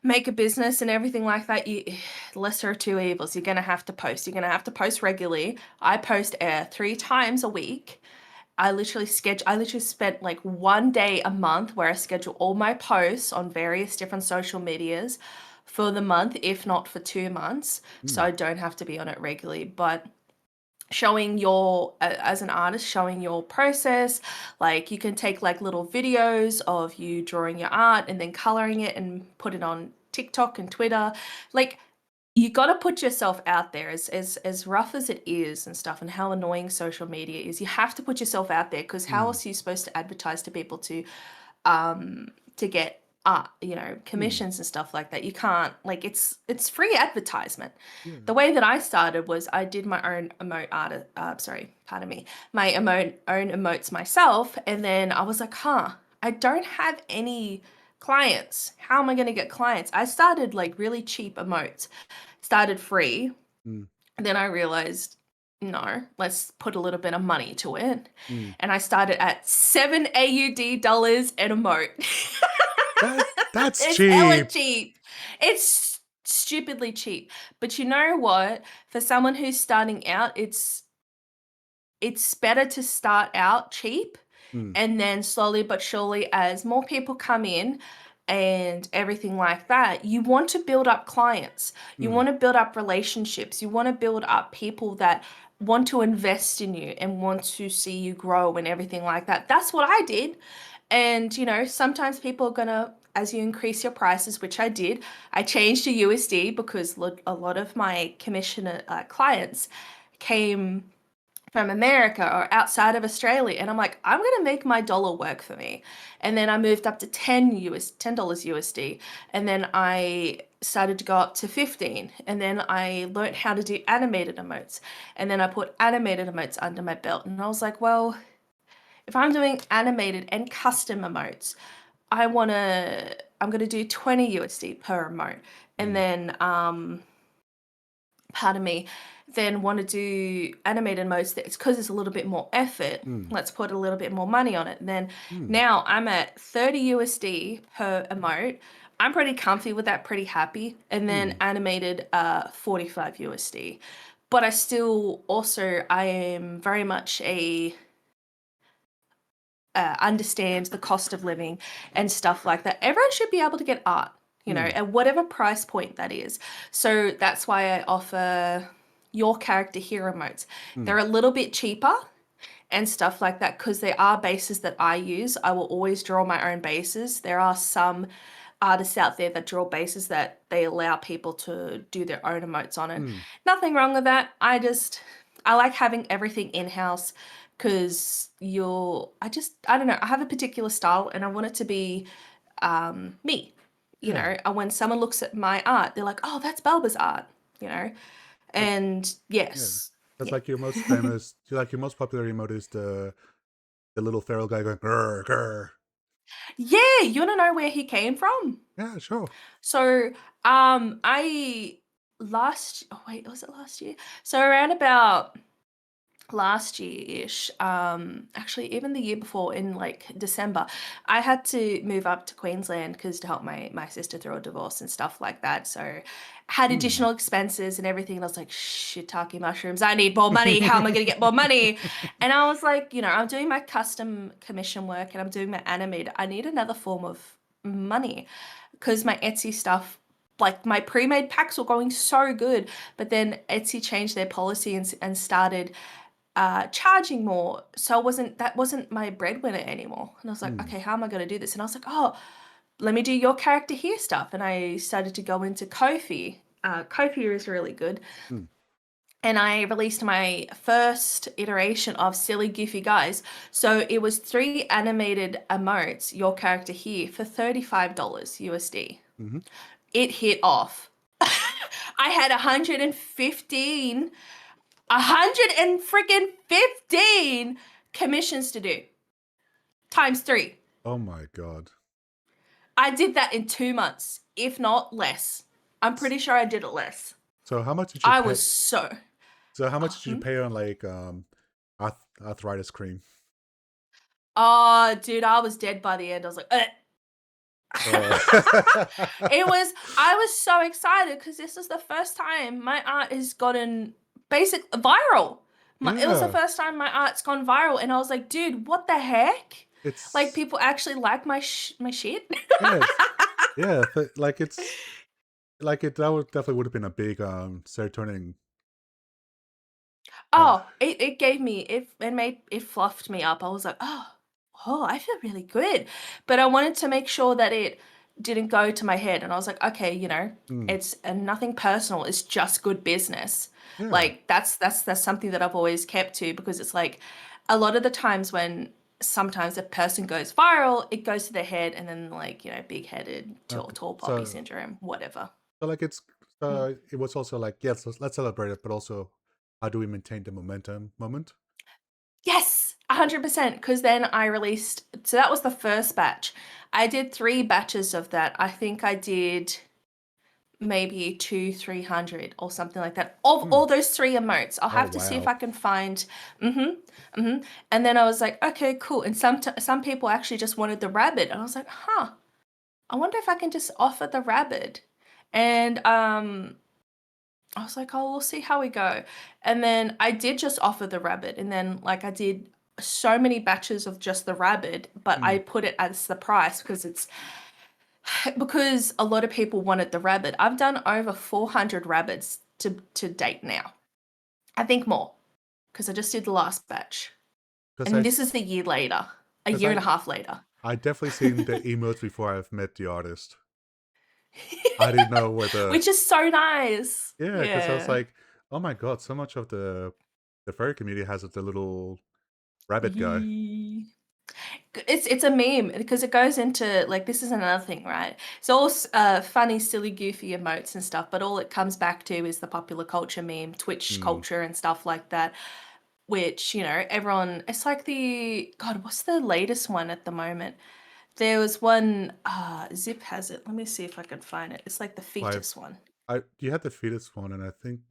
make a business and everything like that, you lesser of two evils. You're gonna have to post. You're gonna have to post regularly. I post 3 times a week. I literally spent like 1 day a month where I schedule all my posts on various different social medias for the month, if not for 2 months, so Mm, I don't have to be on it regularly. But showing your as an artist, showing your process, like you can take like little videos of you drawing your art and then coloring it and put it on TikTok and Twitter. Like you got to put yourself out there, as rough as it is and stuff, and how annoying social media is. You have to put yourself out there, because how mm, else are you supposed to advertise to people to get mm. commissions and stuff like that? You can't, like, it's free advertisement. Yeah. The way that I started was I did my own emote art, sorry, pardon me, my own emotes myself, and then I was like, I don't have any clients. How am I going to get clients? I started like really cheap emotes, started free, Mm, and then I realized, no, let's put a little bit of money to it. mm. And I started at 7 AUD dollars an emote. That's It's hella cheap. cheap. It's stupidly cheap. But you know what? For someone who's starting out, it's better to start out cheap, Mm, and then slowly but surely, as more people come in and everything like that, you want to build up clients. You mm, want to build up relationships. You want to build up people that want to invest in you and want to see you grow and everything like that. That's what I did. And, sometimes people are gonna, as you increase your prices, which I did, I changed to USD because a lot of my commissioner clients came from America or outside of Australia. And I'm like, I'm gonna make my dollar work for me. And then I moved up to $10 USD. And then I started to go up to 15. And then I learned how to do animated emotes. And then I put animated emotes under my belt. And I was like, well, if I'm doing animated and custom emotes, I'm gonna do 20 USD per emote. And mm, then pardon me, then want to do animated modes, it's because it's a little bit more effort. mm, Let's put a little bit more money on it. And then mm, now I'm at 30 USD per emote. I'm pretty comfy with that, pretty happy. And then mm, animated 45 USD. But I am very much a understand the cost of living and stuff like that. Everyone should be able to get art, mm, at whatever price point that is. So that's why I offer your character hero modes. mm, They're a little bit cheaper and stuff like that because there are bases that I use. I will always draw my own bases. There are some artists out there that draw bases that they allow people to do their own emotes on it. mm. Nothing wrong with that. I like having everything in-house because I don't know, I have a particular style and I want it to be me. Yeah, When someone looks at my art, they're like, oh, that's Belba's art, you know? that, And yeah. yes, That's yeah. like your most famous, like your most popular emote is the little feral guy going grr grr. Yeah, you want to know where he came from? Yeah, sure. So, I last, oh wait, was it last year? So around about last year-ish, actually even the year before in like December, I had to move up to Queensland because to help my sister through a divorce and stuff like that. So had Mm. additional expenses and everything. And I was like, shiitake mushrooms, I need more money. How am I gonna get more money? And I was like, I'm doing my custom commission work and I'm doing my animator. I need another form of money because my Etsy stuff, like my pre-made packs were going so good, but then Etsy changed their policy and started charging more. So that wasn't my breadwinner anymore. And I was like, Mm, okay, how am I going to do this? And I was like, oh, let me do your character here stuff. And I started to go into Kofi. Kofi is really good. mm, And I released my first iteration of Silly Goofy Guys. So it was 3 animated emotes, your character here, for $35 USD. mhm. It hit off. I had 115 commissions to do times three. Oh my god. I did that in 2 months, if not less. I'm S- pretty sure I did it less. So how much did you I pay? was so. So how much Oh, did you pay on like arthritis cream? oh, dude, I was dead by the end. I was like, Uh, It was I was so excited because this was the first time my art has gotten basic viral. It was the yeah, first time my art's gone viral, and I was like, dude, what the heck? Like it's people actually like my shit. yeah, like it's like it that would definitely would have been a big serotonin. Uh, Oh, it gave me it made it fluffed me up. I was like, oh, I feel really good. But I wanted to make sure that it didn't go to my head. And I was like, okay, mm, it's nothing personal. It's just good business. yeah, Like that's something that I've always kept to because it's like a lot of the times when sometimes a person goes viral, it goes to their head and then like, big headed, okay. tall poppy So syndrome, whatever. like it's Mm. it was also like yes, let's celebrate it, but also how do we maintain the momentum moment? Yes, 100%. Because then I released, so that was the first batch. I did 3 batches of that. I think I did maybe 300 or something like that of Hmm. all those 3 emotes. I'll Oh have to see if wow. I can find. Mm-hmm, mm-hmm. And then I was like, okay, cool. And some people actually just wanted the rabbit, and I was like, huh. I wonder if I can just offer the rabbit. And I was like, oh, we'll see how we go. And then I did just offer the rabbit. And then, like, I did so many batches of just the rabbit, but Hmm. I put it as the price because it's because a lot of people wanted the rabbit. I've done over 400 rabbits to date now. I think more because I just did the last batch. Because And this is a year later, a because year and a half later. I definitely seen the emotes before I've met the artist. I didn't know where the Which is so nice. yeah, because I was Yeah. like, oh my god, so much of the furry community has the little rabbit guy. Yee. It's a meme because it goes into like this is another thing, right? It's all funny, silly, goofy emotes and stuff, but all it comes back to is the popular culture meme, Twitch Hmm. culture and stuff like that. Which everyone. It's like the God. What's the latest one at the moment? There was one. Zip has it. Let me see if I can find it. It's like the I've fetus one. I you had the fetus one, and I think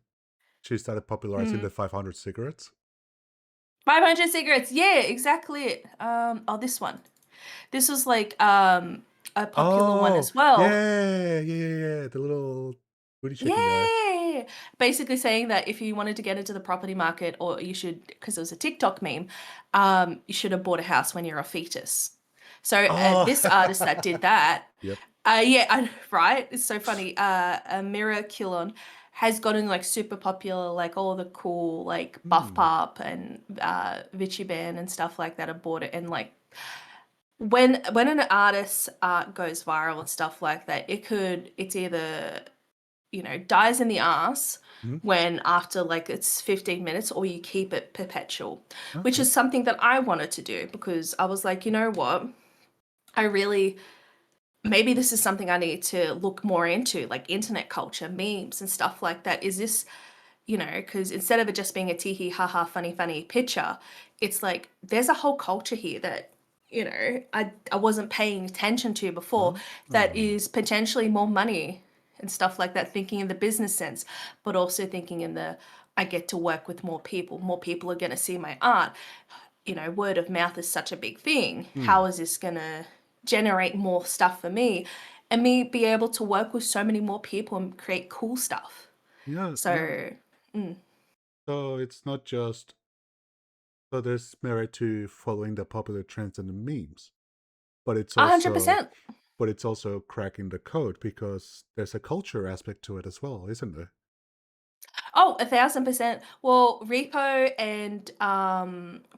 she started popularizing Hmm. the 500 cigarettes. 500 cigarettes. Yeah, exactly it. Oh, this one. This was like a popular one Oh as well. yeah, the little booty shaking guy. Yeah. Basically saying that if you wanted to get into the property market, or you should, because it was a TikTok meme, you should have bought a house when you're a fetus. So Oh, this artist that did that, yep. yeah, right? It's so funny. Mira Killon has gotten like super popular, like all the cool like Buff Hmm. Pop and Vichy Band and stuff like that have bought it, and like when an artist's art goes viral and stuff like that, it's either dies in the ass Hmm. when after like it's 15 minutes, or you keep it perpetual, which Okay. is something that I wanted to do because I was like, you know what? I really, maybe this is something I need to look more into, like internet culture, memes and stuff like that. Is this, because instead of it just being a teehee haha funny funny picture, it's like there's a whole culture here that I wasn't paying attention to before, Oh. that Oh. is potentially more money and stuff like that, thinking in the business sense, but also thinking in the I get to work with more people are going to see my art. Word of mouth is such a big thing. Hmm. How is this going to generate more stuff for me and me be able to work with so many more people and create cool stuff? Yeah, yeah. So So it's not just so there's merit to following the popular trends and the memes, but it's also 100%. cracking the code because there's a culture aspect to it as well, isn't there? Oh, 1,000%. Well, Repo and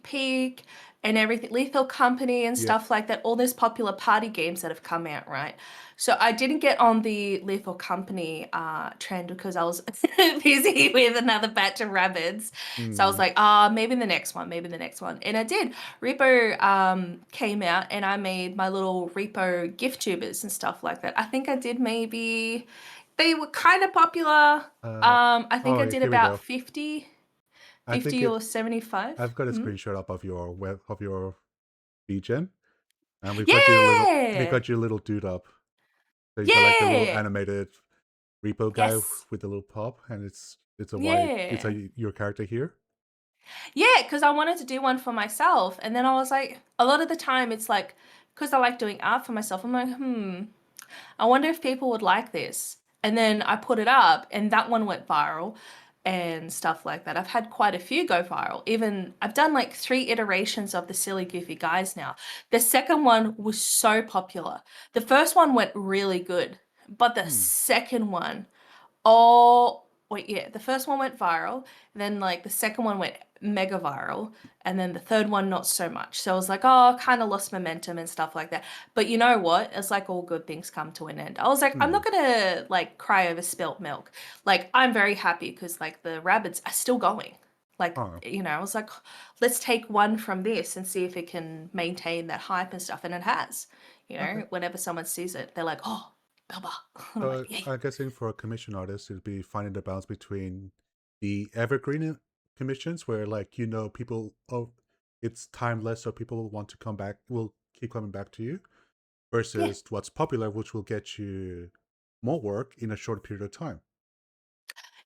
Peak and everything, Lethal Company and Yep. stuff like that, all those popular party games that have come out, right? So I didn't get on the Lethal Company trend because I was busy with another batch of rabbits. So I was Hmm. like, maybe the next one, maybe the next one. And I did. Repo came out and I made my little Repo gift tubers and stuff like that. I think I did maybe, they were kind of popular. Uh, I think oh, I did here we about go. 50, I think 50 it. or 75. I've got a Hmm? screenshot up of your web of your VGen, and we've Yeah. got your little dude up. So you got like the little Yeah. animated repo guy Yes. with the little pop, and it's a white. It's Yeah. your character here. Yeah, because I wanted to do one for myself. And then I was like, a lot of the time it's like, because I like doing art for myself, I'm like, I wonder if people would like this. And then I put it up, and that one went viral and stuff like that. I've had quite a few go viral. Even I've done like 3 iterations of the Silly Goofy Guys now. The second one was so popular. The first one went really good, but the Hmm. second one, oh, wait, yeah, the first one went viral, then like the second one went mega viral, and then the third one not so much. So I was like, oh, kind of lost momentum and stuff like that. But you know what? It's like all good things come to an end. I was like, I'm Hmm. not gonna like cry over spilt milk. Like I'm very happy because like the rabbits are still going. Like, Huh. I was like, let's take one from this and see if it can maintain that hype and stuff. And it has. Okay. Whenever someone sees it, they're like, oh, Belba. And I'm like, So yay. I'm guessing for a commission artist, it'd be finding the balance between the evergreen commissions, where like people, oh, it's timeless, so people will want to come back, will keep coming back to you, Yeah. versus what's popular, which will get you more work in a short period of time.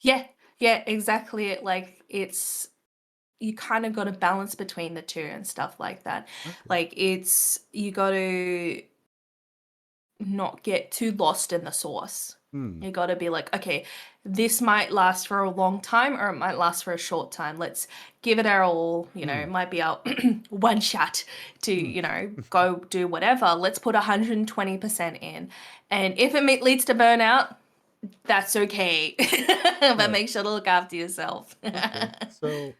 Yeah, yeah, exactly. Like it's you kind of got to balance between the two and stuff like that. Okay. Like it's you got to not get too lost in the sauce. Hmm. You got to be like, okay, this might last for a long time or it might last for a short time. Let's give it our all, Hmm. it might be our one shot to, Hmm. go do whatever. Let's put 120% in. And if it leads to burnout, that's okay. But Yeah. make sure to look after yourself. Okay. So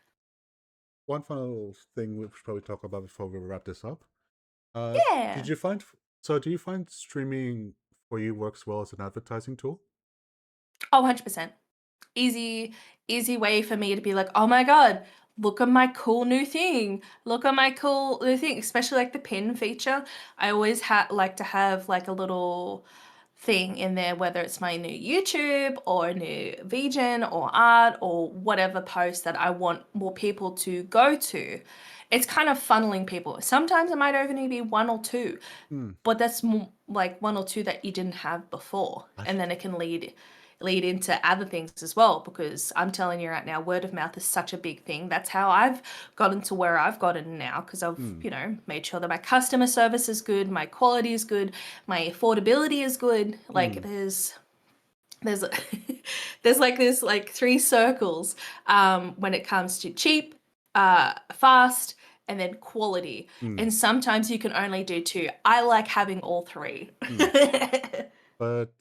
one final thing we should probably talk about before we wrap this up. Did Yeah. you find so do you find streaming for you works well as an advertising tool? Oh, 100%. Easy, easy way for me to be like, oh my God, look at my cool new thing. Look at my cool new thing, especially like the pin feature. I always like to have like a little thing in there, whether it's my new YouTube or a new Vegan or art or whatever post that I want more people to go to. It's kind of funneling people. Sometimes it might only be one or two, Hmm. but that's more like one or two that you didn't have before, I and then it can lead into other things as well, because I'm telling you right now, word of mouth is such a big thing. That's how I've gotten to where I've gotten now, because I've hmm. made sure that my customer service is good, my quality is good, my affordability is good. Like Hmm. there's there's like this like 3 circles when it comes to cheap, fast, and then quality. Hmm. And sometimes you can only do two. I like having all three. Hmm. But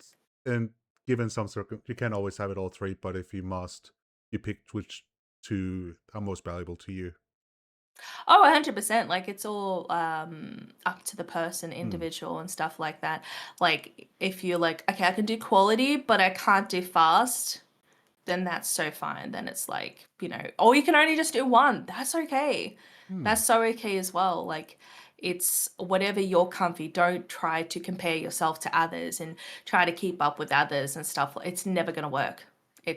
and given some circum you can't always have it all three, but if you must, you pick which two are most valuable to you. Oh, 100%. Like it's all up to the person, Hmm. individual and stuff like that. Like if you're like, okay, I can do quality, but I can't do fast, then that's so fine. Then it's like, or you can only just do one. That's okay. Hmm. That's so okay as well. Like it's whatever you're comfy. Don't try to compare yourself to others and try to keep up with others and stuff. It's never going to work. Oh,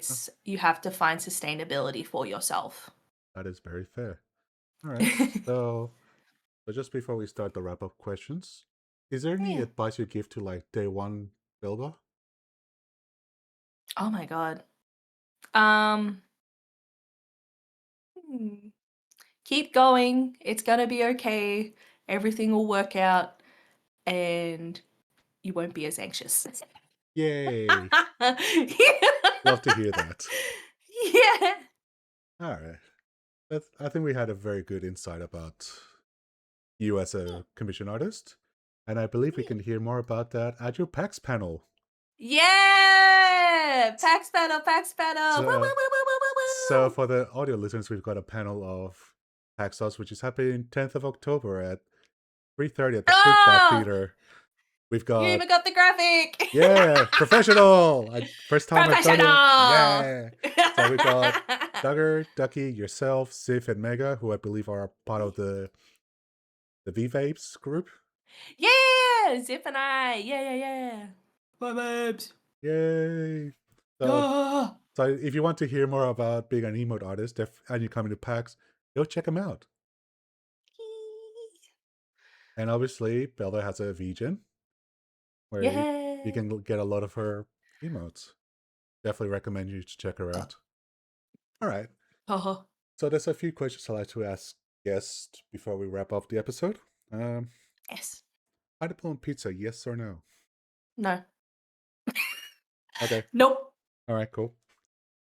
You have to find sustainability for yourself. that is very fair. All right. So just before we start the wrap up questions, is there any Yeah. advice you give to like day one Bilba? Oh my God. Um, hmm. Keep going. It's gonna be okay. Everything will work out and you won't be as anxious. Yay! Love to hear that. Yeah. All right. I think we had a very good insight about you as a commission artist, and I believe we Yeah. can hear more about that at your PAX panel. Yeah! Pax battle, Pax battle. Woo, woo, So, woo, woo, so woo, woo, for the audio listeners, we've got a panel of Paxos, which is happening 10th of October at 3:30 at the Freakback Oh, Theater. We've you got even got the graphic. yeah, professional. First time I've done it. Professional. Yeah. So we've got Duggar, Ducky, yourself, Sif, and Mega, who I believe are part of the V-Vapes group. Yeah, Zip and I. Yeah, yeah, yeah. My babes. Yay! So, Yeah. so if you want to hear more about being an emote artist and you're coming to PAX, go check them out. And obviously, Belda has a VGen where you Yeah. can get a lot of her emotes. Definitely recommend you to check her out. All right. Oh, So there's a few questions I like to ask guests before we wrap up the episode. yes. Pineapple on pizza, yes or no? No. Okay. Nope. All right. Cool.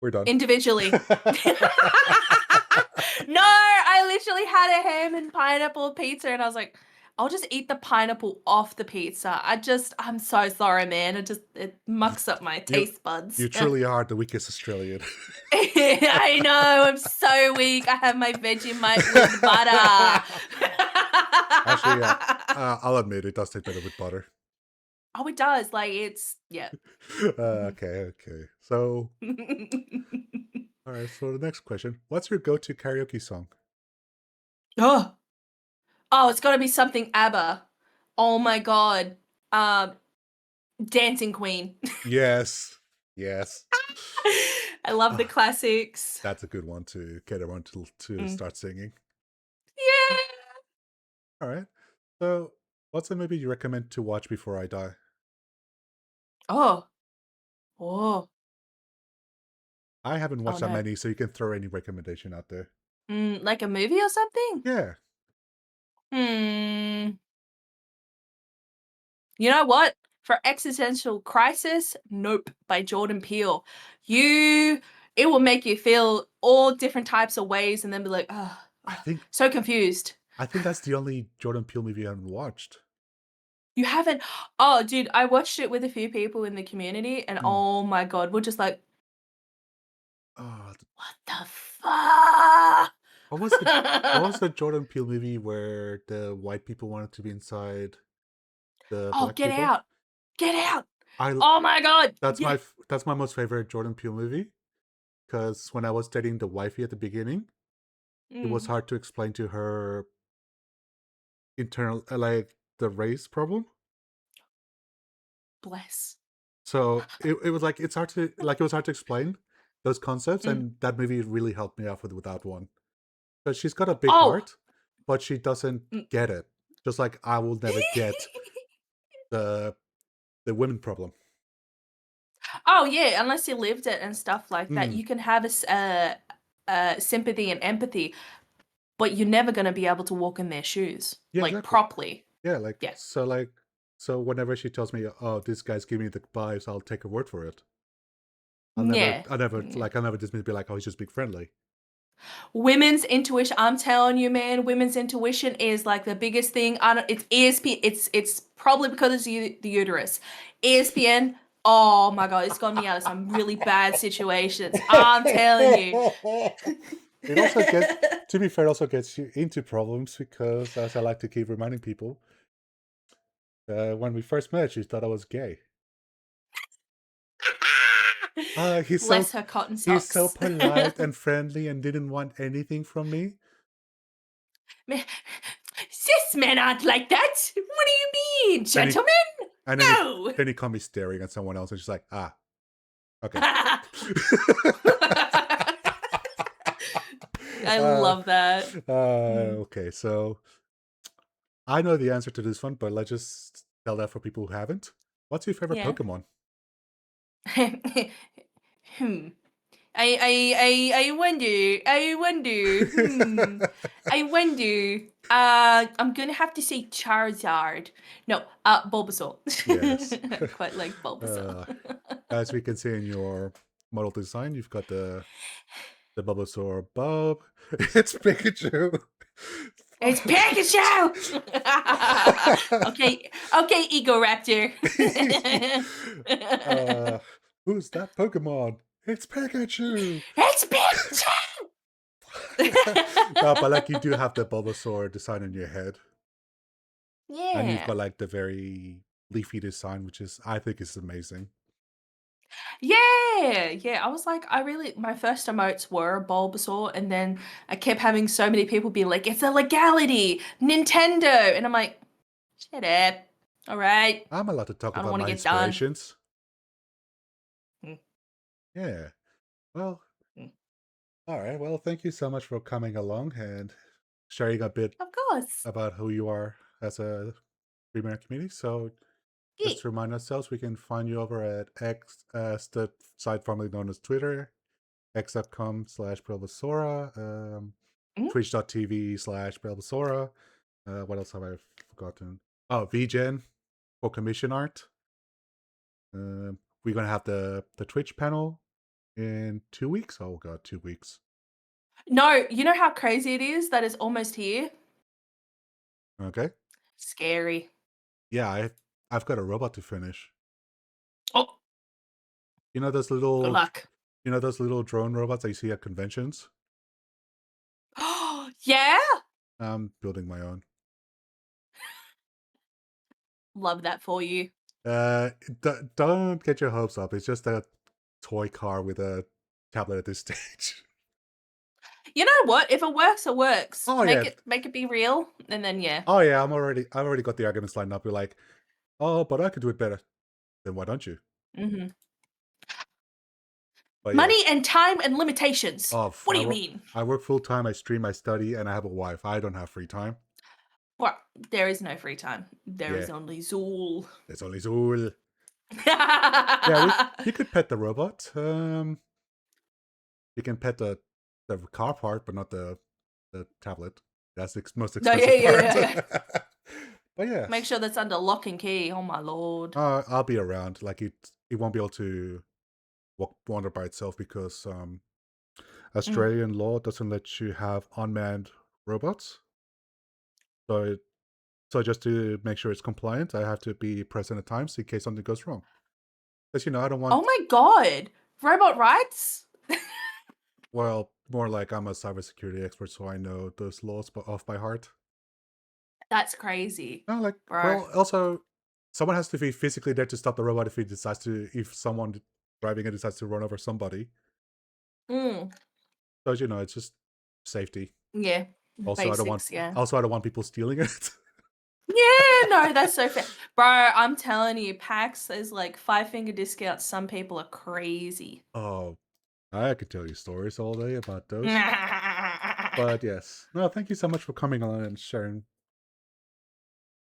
We're done. Individually. No, I literally had a ham and pineapple pizza, and I was like, I'll just eat the pineapple off the pizza. I'm so sorry, man. It mucks up my you taste buds. you truly are the weakest Australian. I know, I'm so weak. I have my Vegemite with butter. Actually, I'll admit it does taste better with butter. Oh, it does. Like yeah. Okay. So, all right. So the next question: what's your go-to karaoke song? Oh, oh, it's got to be something ABBA. Oh my god. Um, Dancing Queen. Yes. I love the Ah, classics. that's a good one to get everyone to Mm. start singing. Yeah. All right. So, what's a movie you recommend to watch before I die? Oh. Oh. I haven't Oh watched that no. many, so you can throw any recommendation out there. Like a movie or something? Yeah. Hmm. You know what? For Existential Crisis, Nope by Jordan Peele. It will make you feel all different types of ways and then be like, oh, I think so confused. I think that's the only Jordan Peele movie I haven't watched. You haven't, oh, dude, I watched it with a few people in the community and Mm. oh my God, we're just like, Oh, what the fuck? what was the what was the Jordan Peele movie where the white people wanted to be inside the Oh, black get people? out. Get out. I Oh my God. that's Yeah. my most favorite Jordan Peele movie because when I was dating the wifey at the beginning, it was Mm, hard to explain to her internal like the race problem. bless. So it was like it was hard to explain those concepts, Mm. and that movie really helped me out with that one. Because she's got a big Oh. heart, but she doesn't Mm. get it. Just like I will never get the women problem. Oh yeah, unless you lived it and stuff like that, Mm, you can have sympathy and empathy, but you're never gonna be able to walk in their shoes yeah, like exactly. properly. Yeah, Yeah, so whenever she tells me, "Oh, this guy's giving me the vibes," I'll take her word for it. yeah. I'll never just be like, "Oh, he's just being friendly." Women's intuition. I'm telling you, man. Women's intuition is like the biggest thing. I don't. It's ESP. It's probably because it's the uterus. ESPN. Oh my god, it's got me out of some really bad situations. I'm telling you. It also gets, to be fair, it also gets you into problems because, as I like to keep reminding people, when we first met, she thought I was gay. He's Bless her cotton he's so socks. polite and friendly and didn't want anything from me. Cis men aren't like that. What do you mean, Then he gentlemen? and No. then he caught me staring at someone else, and she's like, "Ah, okay." I uh, love that. Mm. okay, so I know the answer to this one, but let's just tell that for people who haven't. What's your favorite Yeah. Pokemon? Hmm. I wonder. I wonder. I wonder. I'm gonna have to say Charizard. No, Bulbasaur. Yes. I quite like Bulbasaur. uh, as we can see in your model design, you've got the Bulbasaur Bob. It's Pikachu. It's Pikachu! Okay, Ego Raptor. uh, who's that Pokemon? It's Pikachu. It's Pikachu! No, but like you do have the Bulbasaur design in your head, and you've Yeah. got like the very leafy design, which is I think is amazing. Yeah. I was like, my first emotes were Bulbasaur, and then I kept having so many people be like, it's a legality, Nintendo. And I'm like, shut up. All right. I'm allowed to talk I don't about want to my get done. inspirations. Mm, Yeah. Well, mm. all right. Well, thank you so much for coming along and sharing a bit Of course. about who you are as a streamer community. So Yeah. just to remind ourselves, we can find you over at X, the site formerly known as Twitter, x.com/Bulbasaura, Mm, twitch.tv/Bulbasaura. What else have I forgotten? Oh, VGen for commission art. We're gonna have the Twitch panel in 2 weeks. Oh god, 2 weeks. No, you know how crazy it is that is almost here? Okay. Scary. Yeah, I've got a robot to finish. Oh, You know those good little luck. you know those little drone robots that you see at conventions? Yeah? I'm building my own. Love that for you. Don't get your hopes up. It's just a toy car with a tablet at this stage. You know what? If it works, it works. Oh Make yeah, it be real, and then yeah. oh yeah. I've already got the arguments lined up. You're like, oh, but I could do it better. Then why don't you? Mhm. But yeah, Money and time and limitations. oh, What do you mean? I work full time. I stream, I study, and I have a wife. I don't have free time. Well, there is no free time. There Yeah, is only Zool. there's only Zool. Yeah, we you could pet the robot. You can pet the car part, but not the tablet. That's the most No, yeah, expensive yeah, part. yeah, yeah. But Make yes, sure that's under lock and key. Oh my lord. I'll be around. Like it won't be able to wander by itself because Mm. Australian law doesn't let you have unmanned robots. So just to make sure it's compliant, I have to be present at times in case something goes wrong. Because I don't Oh want. my god. Robot rights? Well, more like I'm a cybersecurity expert, so I know those laws off by heart. That's crazy, No, like, bro. well, also, someone has to be physically there to stop the robot if someone driving it decides to run over somebody. Mm. So, it's just safety. Yeah. Also, Basics, yeah. I don't want people stealing it. Yeah, no, that's so fair. Bro, I'm telling you, PAX is like five-finger discounts. Some people are crazy. Oh, I could tell you stories all day about those. But yes. No, thank you so much for coming on and sharing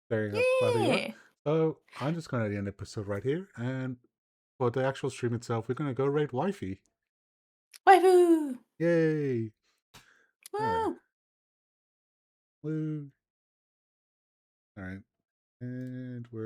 about who you are. Yeah. So, I'm just going to end the episode right here. And for the actual stream itself, we're going to go raid Wifey. Waifu. Yay! Alright. Woo. Woo. Alright. And we're